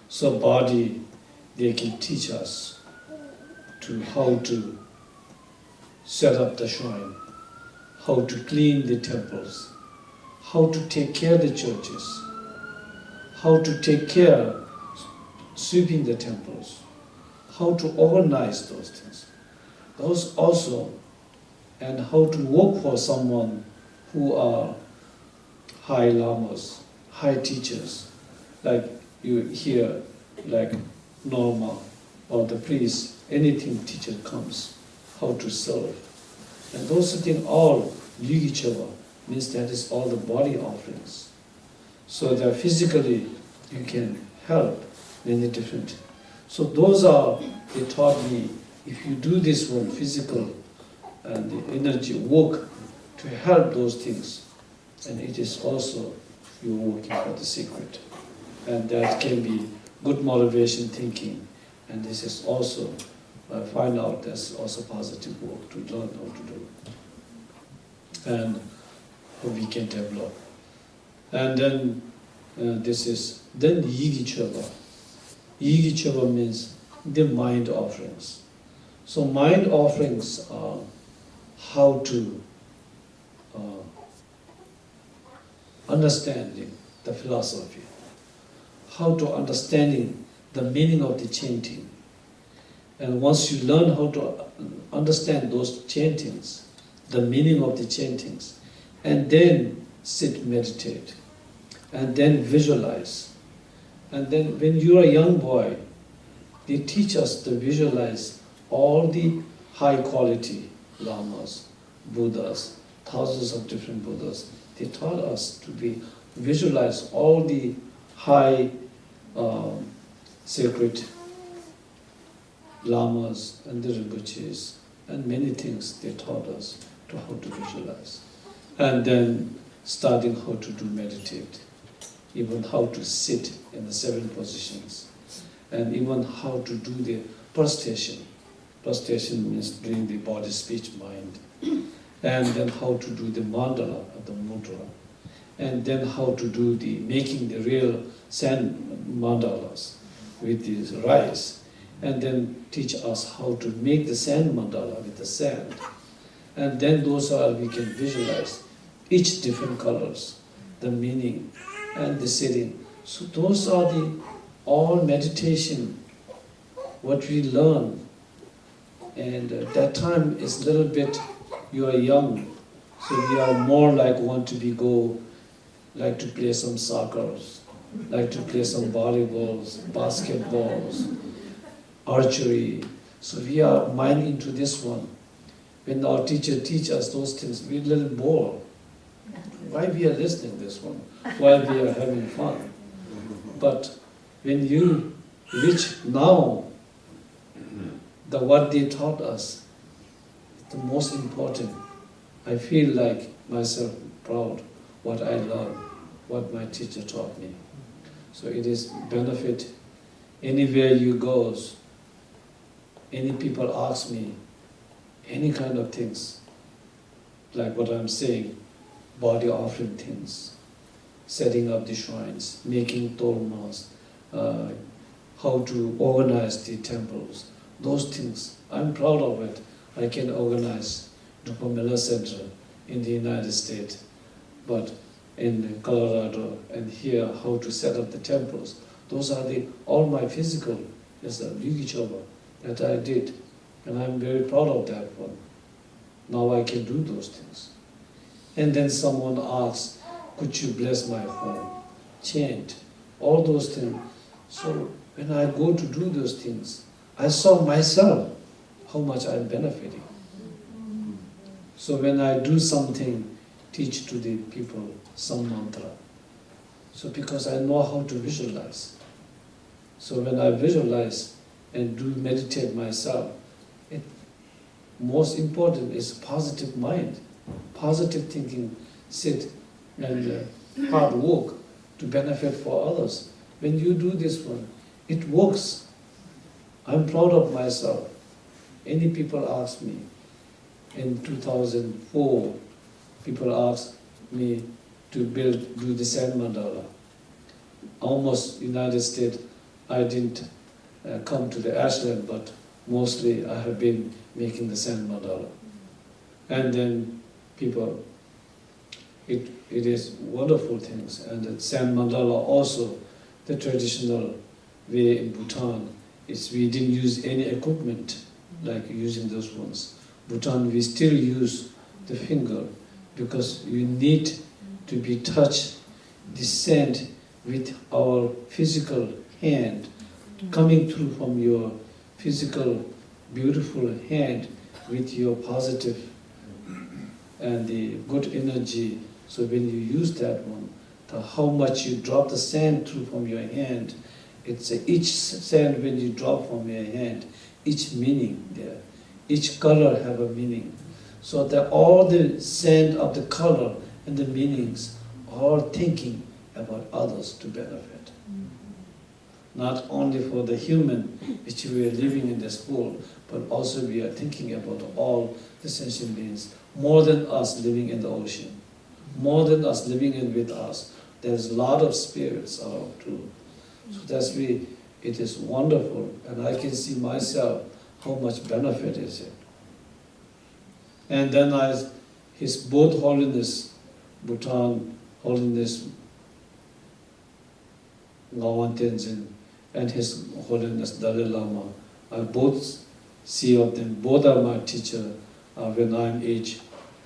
So body, they can teach us to how to set up the shrine, how to clean the temples, how to take care of the churches, how to take care sweeping the temples, how to organize those things. Those also, and how to work for someone who are high lamas, high teachers, like you hear, like Norma or the priest, anything teacher comes, how to serve. And those things all Lyugi Choba, means that is all the body offerings. So that physically you can help many different. So those are, they taught me, if you do this one, physical and the energy work to help those things, and it is also you're working for the secret. And that can be good motivation thinking. And this is also, I find out that's also positive work to learn how to do. And we can develop. And then this is, then Yigi Choba. Yigi Choba means the mind offerings. So mind offerings are how to understanding the philosophy, how to understanding the meaning of the chanting. And once you learn how to understand those chantings, the meaning of the chantings, and then sit, meditate, and then visualize. And then when you're a young boy, they teach us to visualize all the high quality lamas, Buddhas, thousands of different Buddhas. They taught us to visualize all the high sacred lamas and the Rinpoches and many things they taught us to how to visualize. And then starting how to do meditate, even how to sit in the 7 positions, and even how to do the prostration. Prostration means bring the body, speech, mind. And then how to do the mandala, the mudra. And then how to do the making the real sand mandalas with these rice. And then teach us how to make the sand mandala with the sand. And then those are, we can visualize each different colors, the meaning and the sitting. So those are the all meditation, what we learn. And that time is a little bit, you are young, so we are more like want to like to play some soccer, like to play some volleyballs, basketballs, archery. So we are mind into this one. When our teacher teach us those things, we're a little bored. Why we are listening this one? While we are having fun. But when you reach now, what they taught us, the most important, I feel like myself proud what I learned, what my teacher taught me. So it is benefit anywhere you go. Any people ask me any kind of things, like what I'm saying, body offering things, setting up the shrines, making tormas, how to organize the temples, those things. I'm proud of it. I can organize Dupamela Center in the United States, but in Colorado and here, how to set up the temples. Those are all my physical, yes, Lyugi Choba that I did, and I'm very proud of that one. Now I can do those things. And then someone asks, could you bless my home? Chant, all those things. So when I go to do those things, I saw myself how much I'm benefiting. So when I do something, teach to the people some mantra. So because I know how to visualize. So when I visualize and do meditate myself, most important is positive mind, positive thinking, sit and hard work to benefit for others. When you do this one, it works. I'm proud of myself. Any people ask me, in 2004, people asked me to do the sand mandala. Almost United States, I didn't come to the ashram, but mostly I have been making the sand mandala. And then people, it is wonderful things. And the sand mandala also, the traditional way in Bhutan, is we didn't use any equipment like using those ones. Bhutan, we still use the finger because you need to be touched the sand with our physical hand, coming through from your physical, beautiful hand with your positive and the good energy. So when you use that one, how much you drop the sand through from your hand, it's each sand when you drop from your hand, each meaning there, each color have a meaning. So that all the sand of the color and the meanings are thinking about others to benefit. Not only for the human which we are living in this world, but also we are thinking about all the sentient beings, more than us living in the ocean, more than us living in with us. There's a lot of spirits around too. So that's why it is wonderful, and I can see myself how much benefit is it. And then His both Holiness, Bhutan Holiness Ngawan Tenzin, and His Holiness Dalai Lama, I both see of them, both are my teacher. When I'm age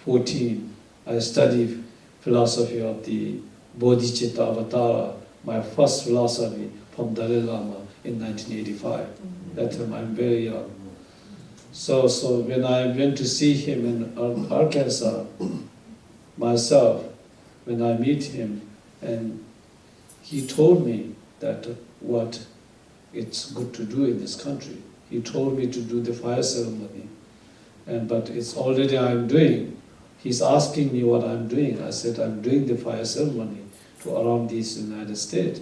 14, I studied philosophy of the Bodhicitta Avatara, my first philosophy from Dalai Lama in 1985. That time I'm very young. So when I went to see him in Arkansas, myself, when I meet him, and he told me that what it's good to do in this country. He told me to do the fire ceremony, but it's already I'm doing. He's asking me what I'm doing. I said I'm doing the fire ceremony to around this United States,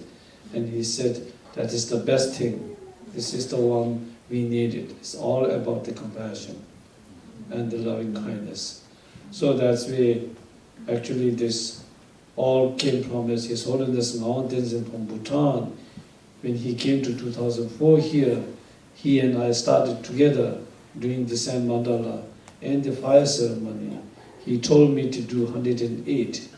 and he said that is the best thing. This is the one we needed. It's all about the compassion and the loving kindness. So that's where actually this all came from His Holiness Ngawan Tenzin from Bhutan. When he came to 2004 here, he and I started together doing the sand mandala and the fire ceremony. He told me to do 108.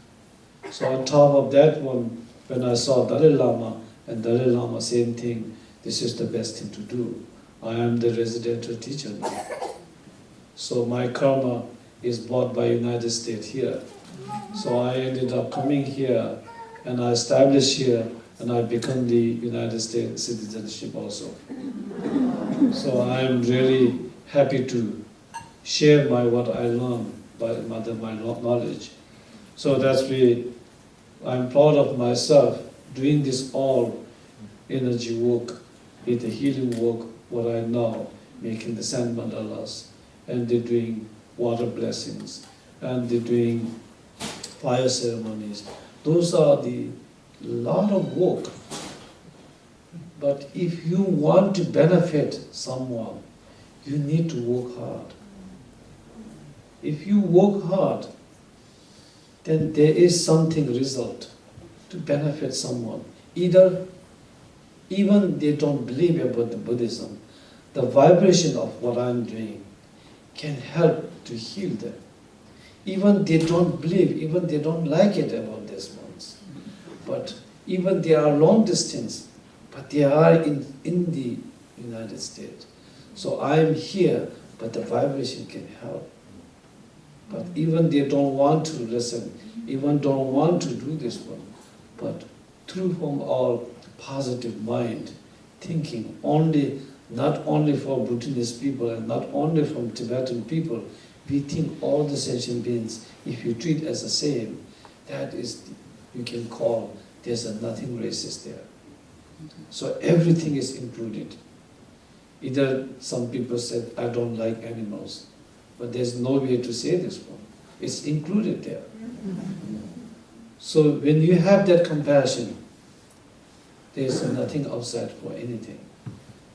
So on top of that one, when I saw Dalai Lama, and Dalai Lama same thing, this is the best thing to do. I am the residential teacher now. So my karma is bought by United States here. So I ended up coming here, and I established here, and I become the United States citizenship also. So I am really happy to share what I learned by my knowledge. So that's why I'm proud of myself doing this all energy work, with the healing work, what I know, making the sand mandalas, and they're doing water blessings, and they're doing fire ceremonies. Those are the lot of work. But if you want to benefit someone, you need to work hard. If you work hard, then there is something result to benefit someone. Even they don't believe about the Buddhism, the vibration of what I'm doing can help to heal them. Even they don't believe, even they don't like it about these ones. But even they are long distance, but they are in the United States. So I am here, but the vibration can help. But even they don't want to listen, even don't want to do this one. But through from our positive mind, thinking not only for Bhutanese people and not only from Tibetan people, we think all the sentient beings, if you treat as the same, that is, you can call, there's nothing racist there. So everything is included. Either some people said, I don't like animals, but there's no way to say this one. It's included there. So when you have that compassion, there's nothing outside for anything.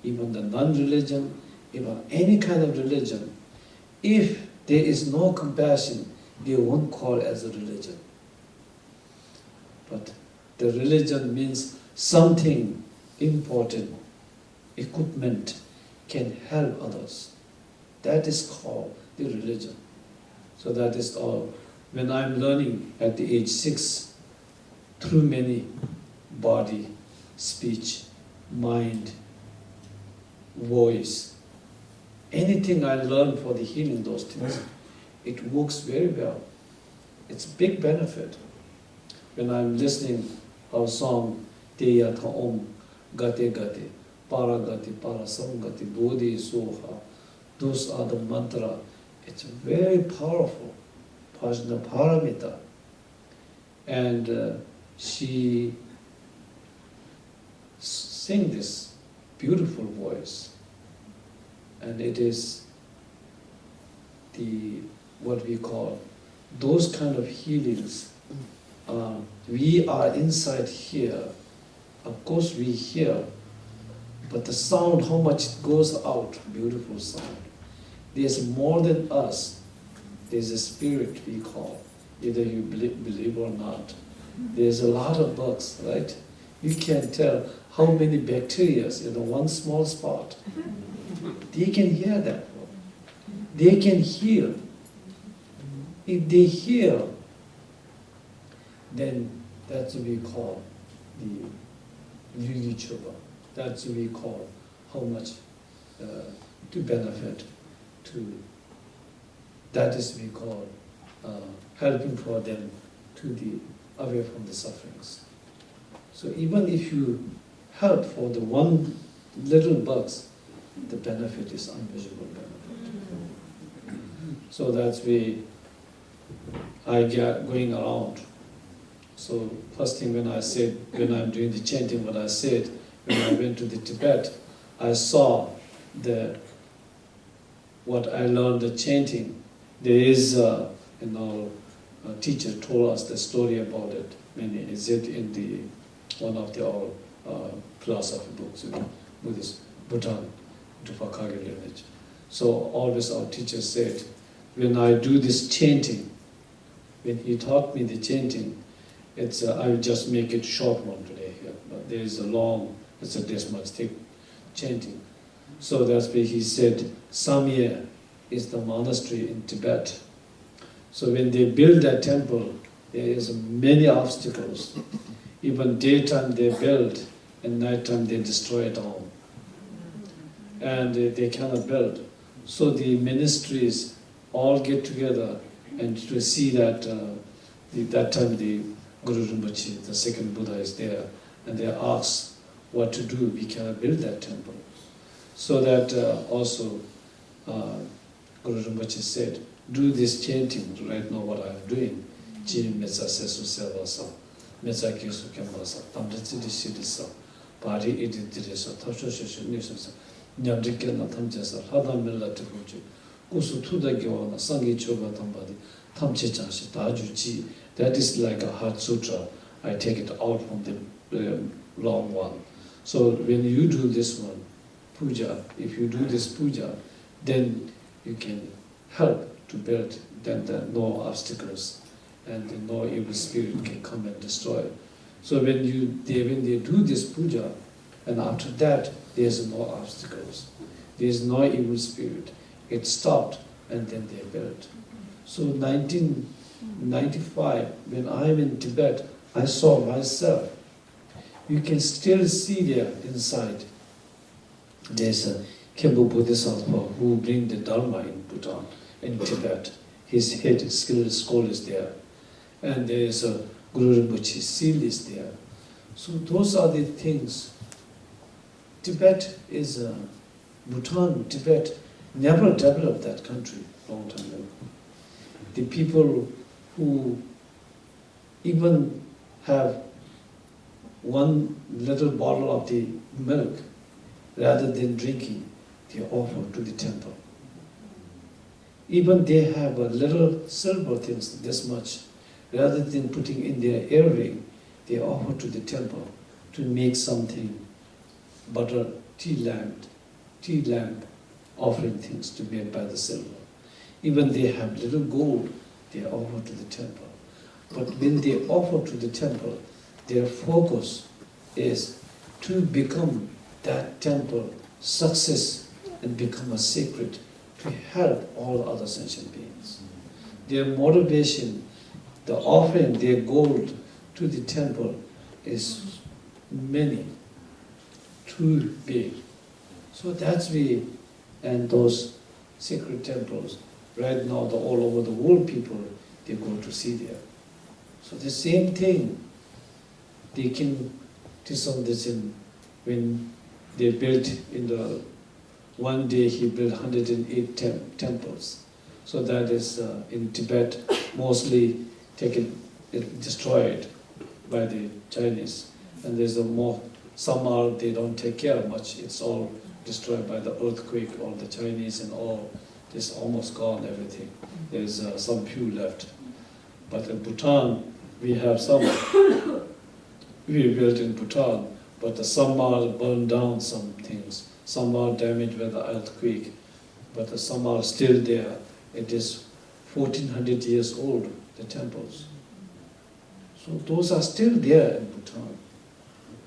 Even the non-religion, even any kind of religion, if there is no compassion, they won't call as a religion. But the religion means something important, equipment can help others. That is called the religion. So that is all. When I'm learning at the age 6, through many body, speech, mind, voice, anything I learn for the healing those things, it works very well. It's a big benefit. When I'm listening our song, Te Yatha Om, Gate Gate, Para Gate, Para Samgati, Bodhi Soha, those are the mantra. It's very powerful, Pajna Paramita. And she sing this beautiful voice. And it is the, what we call, those kind of healings. We are inside here. Of course we hear, but the sound, how much it goes out, beautiful sound. There's more than us. There's a spirit we call, either you believe or not. There's a lot of bugs, right? You can't tell how many bacteria in one small spot. They can hear that. They can hear. If they hear, then that's what we call the Yuli Choba. That's what we call how much to benefit to. That is we call helping for them to the away from the sufferings. So even if you help for the one little bugs, the benefit is unmeasurable benefit. So that's why I get going around. So first thing when I said, when I'm doing the chanting, what I said, when I went to the Tibet, I saw what I learned the chanting. There is, a teacher told us the story about it. Is it in the one of the philosophy books, Buddhist, Bhutan, Dupakage lineage. So always our teacher said, when I do this chanting, when he taught me the chanting, it's I will just make it short one today here. But there is a long, it's this much thick chanting. So that's why he said, Samye is the monastery in Tibet. So when they build that temple, there is many obstacles. Even daytime they build, and nighttime they destroy it all. And they cannot build. So the ministries all get together and to see that that time the Guru Rinpoche, the second Buddha, is there, and they ask what to do. We cannot build that temple. So that also Guru Rinpoche said, do this chanting right now what I am doing. Jim Metsa Sesu Sevasa, Metsa Kesu Kemasa, Tamritsi Sidisa, Pari Iditirisa, Tasha Sheshu Nisasa, Nyamrikena Tamjasa, Hadamilla Tifuji, Usu Tuda Gyawana, Sangi Choga Tambadi, Tamche Chanshi, Tajuchi. That is like a heart sutra. I take it out from the long one. So when you do this one, puja, if you do this puja, then you can help to build, then there are no obstacles and no evil spirit can come and destroy. So when they do this puja, and after that there's no obstacles, there's no evil spirit. It stopped and then they built. So 1995, when I'm in Tibet, I saw myself. You can still see there inside. There's a Kempo Bodhisattva who bring the Dharma in Bhutan, in Tibet. His head skilled skull is there. And there's a Guru Rinpoche seal is there. So those are the things. Tibet is, Bhutan, Tibet, never developed that country long time ago. The people who even have one little bottle of the milk, rather than drinking, they offer to the temple. Even they have a little silver things, this much, rather than putting in their earring, they offer to the temple to make something, butter, tea lamp offering things to be made by the silver. Even they have little gold, they offer to the temple. But when they offer to the temple, their focus is to become that temple success and become a sacred to help all other sentient beings. Their motivation, the offering their gold to the temple is many, too big. So that's we, and those sacred temples, right now all over the world people, they go to see there. So the same thing, the King Tisongdechen, when they built in the, one day he built 108 temples. So that is in Tibet, mostly destroyed by the Chinese. And there's more, some are, they don't take care much, it's all destroyed by the earthquake, all the Chinese and all, it's almost gone, everything. There's some few left. But in Bhutan, we have some, we built in Bhutan, but some are burned down, some things. Some are damaged by the earthquake, but some are still there. It is 1400 years old, the temples. So those are still there in Bhutan.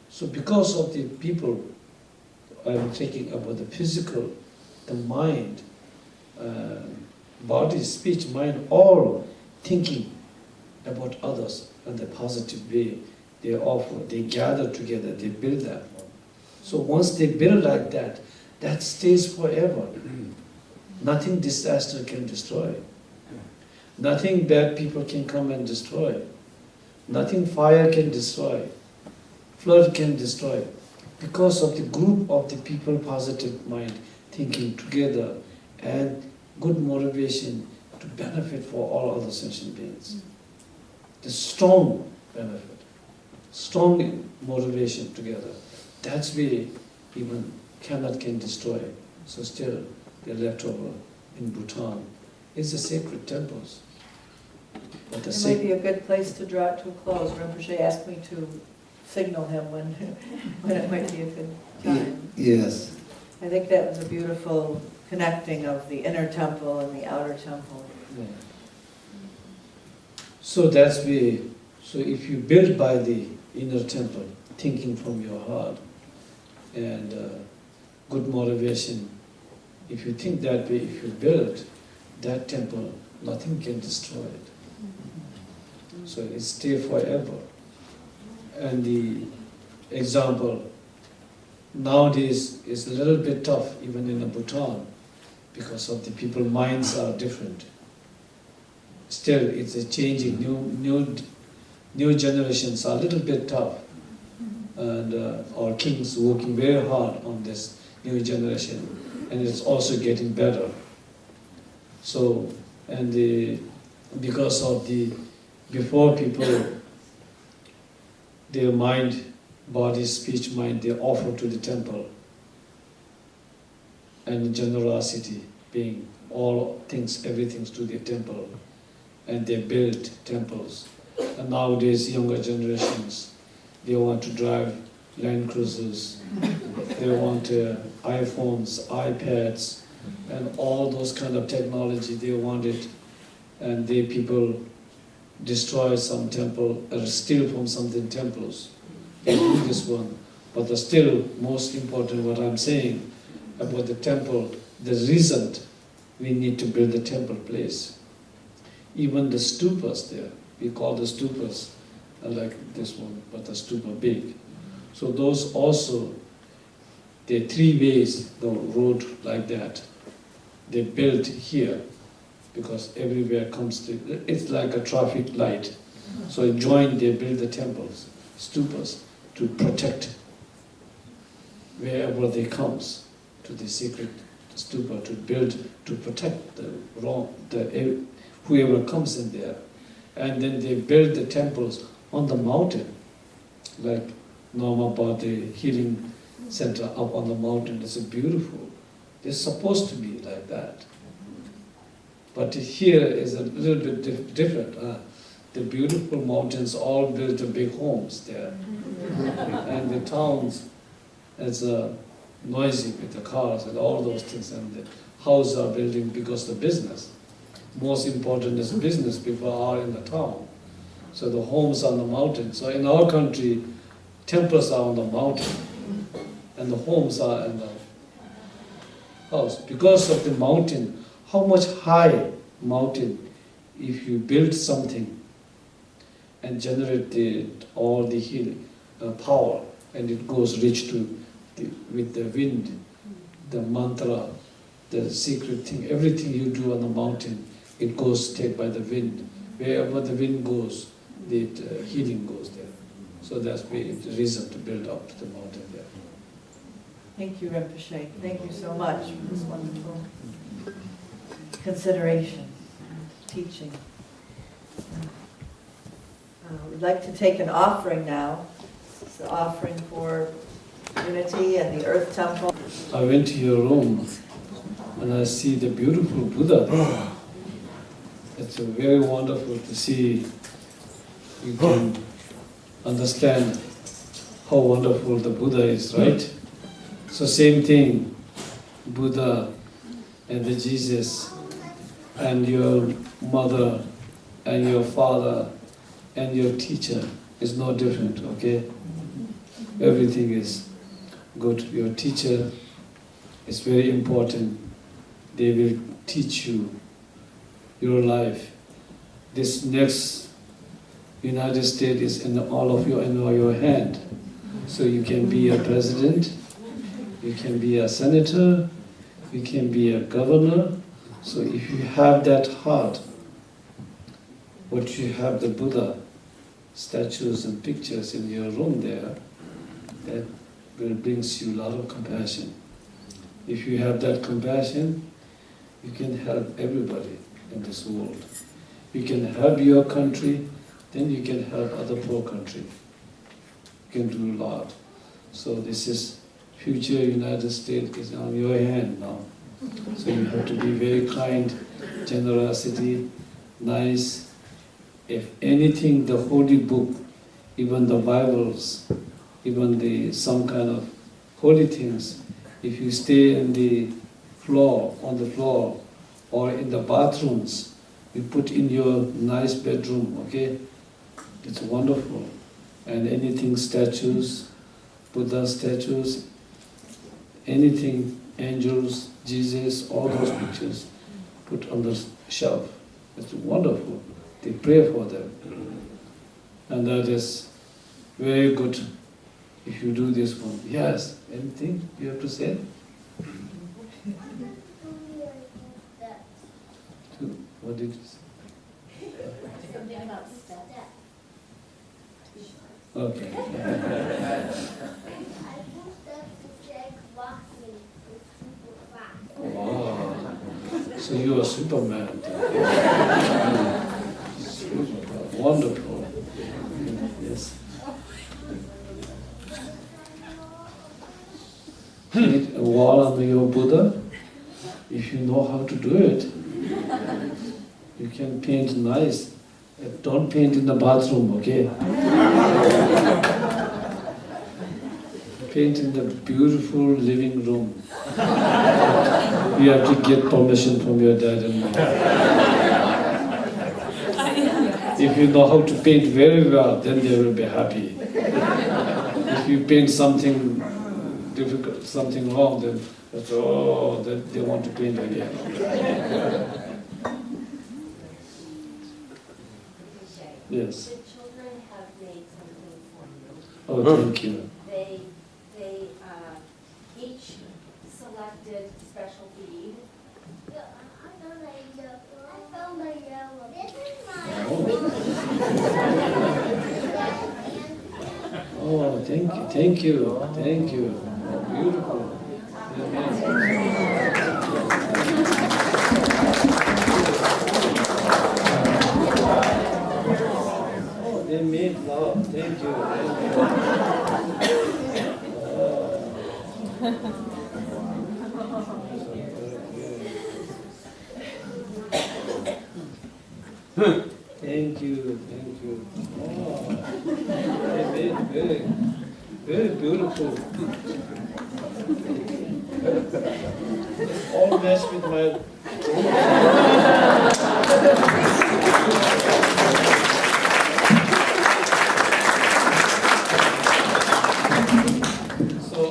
So because of the people, I'm thinking about the physical, the mind, body, speech, mind, all thinking about others in the positive way. They offer, they gather together, they build that one. So once they build like that, that stays forever. Nothing disaster can destroy. Nothing bad people can come and destroy. Nothing fire can destroy. Flood can destroy. Because of the group of the people, positive mind, thinking together, and good motivation to benefit for all other sentient beings. The strong benefit, strong motivation together. That's where even can destroy. So still, they're left over in Bhutan. It's the sacred temples. But the It might be a good place to draw it to a close. Rinpoche asked me to signal him when it might be a good time. Yes. I think that was a beautiful connecting of the inner temple and the outer temple. Yeah. So that's where, so if you build by the inner temple, thinking from your heart, and good motivation, if you think that way, if you build that temple, nothing can destroy it. So it stays forever. And the example, nowadays is a little bit tough, even in Bhutan, because of the people's minds are different. Still, it's a changing, new generations are a little bit tough. And our king's working very hard on this new generation, and it's also getting better. So, and because of the, before people, their mind, body, speech, mind, they offer to the temple, and generosity being all things, everything to the temple, and they build temples. And nowadays, younger generations, they want to drive Land Cruisers, they want iPhones, iPads, and all those kind of technology, they want it. And they people destroy some temple, or steal from some temples. They do this one. But the still most important, what I'm saying about the temple, the reason we need to build the temple place. Even the stupas there, we call the stupas, like this one, but the stupa big. So those also, there are three ways, the road like that. They built here, because everywhere comes to, it's like a traffic light. So in joint they build the temples, stupas, to protect wherever they comes to the sacred stupa, to build, to protect the wrong, whoever comes in there. And then they build the temples on the mountain, like Norma bought the healing center up on the mountain. It's beautiful. They're supposed to be like that. But here is a little bit different. The beautiful mountains all built big homes there. And the towns, it's noisy with the cars and all those things. And the houses are building because of the business. most important is business. People are in the town. So the homes are on the mountain. So in our country, temples are on the mountain and the homes are in the house. Because of the mountain, how much high mountain, if you build something and generate all the healing power, and it goes rich to with the wind, the mantra, the secret thing, everything you do on the mountain, it goes take by the wind. Wherever the wind goes, the healing goes there. So that's the reason to build up to the mountain there. Thank you, Rinpoche. Thank you so much for this wonderful consideration, teaching. We'd like to take an offering now. It's the offering for unity and the Earth Temple. I went to your room and I see the beautiful Buddha there. It's very wonderful to see. You can understand how wonderful the Buddha is, right? So same thing, Buddha and the Jesus and your mother and your father and your teacher is no different, okay? Everything is good. Your teacher is very important. They will teach you your life. This next United States is in all of you in your hand. So you can be a president, you can be a senator, you can be a governor. So if you have that heart, what you have the Buddha statues and pictures in your room there, that will brings you a lot of compassion. If you have that compassion, you can help everybody in this world. You can help your country, then you can help other poor country. You can do a lot. So this is future United States is on your hand now. So you have to be very kind, generosity, nice. If anything, the holy book, even the Bibles, even the some kind of holy things, if you stay in the floor, on the floor, or in the bathrooms, you put in your nice bedroom, okay? It's wonderful. And anything, statues, Buddha statues, anything, angels, Jesus, all those pictures, put on the shelf. It's wonderful. They pray for them. And that is very good if you do this one. Yes, anything you have to say? What did you say? Something about steps. Okay. Wow. So you are Superman. Super. Wonderful. Yes. Paint a wall under your Buddha. If you know how to do it, you can paint nice. Don't paint in the bathroom, okay? Paint in the beautiful living room. You have to get permission from your dad and mom. If you know how to paint very well, then they will be happy. If you paint something difficult, something wrong, then that's, oh, then they want to paint again. Yes. The children have made something for you. Oh, thank you. They each selected special bead. Oh, thank you. Beautiful. Oh, they made love. Thank you. Thank you. Oh, they made very beautiful. All matched with my So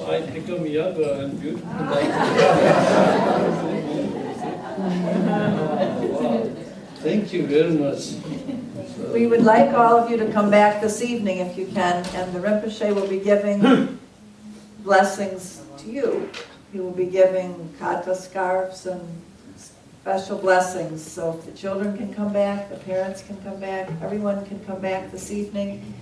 I become younger and beautiful. Wow. Thank you very much. We would like all of you to come back this evening if you can, and the Rinpoche will be giving blessings to you. He will be giving kata scarves and special blessings. So if the children can come back, the parents can come back, everyone can come back this evening.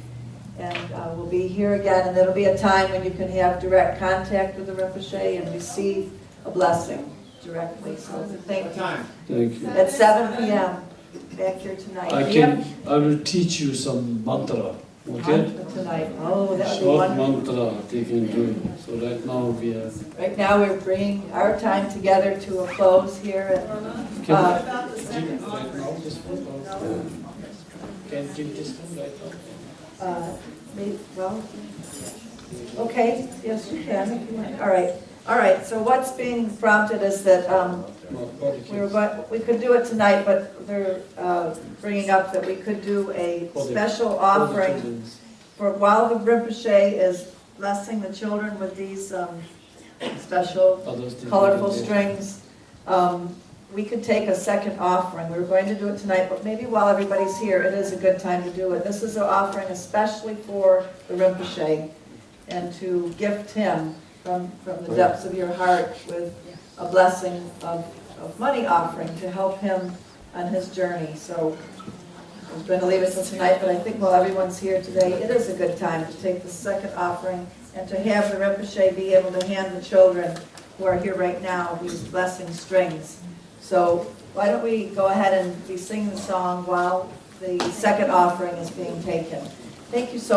And we'll be here again, and it'll be a time when you can have direct contact with the Rinpoche and receive a blessing directly. So thank you. Thank you. At 7 p.m. back here tonight. I will teach you some mantra, okay? Tonight. Oh, that would be Short wonderful. mantra they can do. So right now we are. Right now, we're bringing our time together to a close here. Can give right now this one? Or can give this one right now? Well, okay, yes, you can. If you want. All right. So what's being prompted is that we could do it tonight, but they're bringing up that we could do a special offering for while the Rinpoche is blessing the children with these special colorful strings. We could take a second offering. We were going to do it tonight, but maybe while everybody's here, it is a good time to do it. This is an offering especially for the Rinpoche, and to gift him from the depths of your heart with a blessing of money offering to help him on his journey. So I was going to leave it till tonight, but I think while everyone's here today, it is a good time to take the second offering and to have the Rinpoche be able to hand the children who are here right now these blessing strings. So why don't we go ahead and be singing the song while the second offering is being taken. Thank you so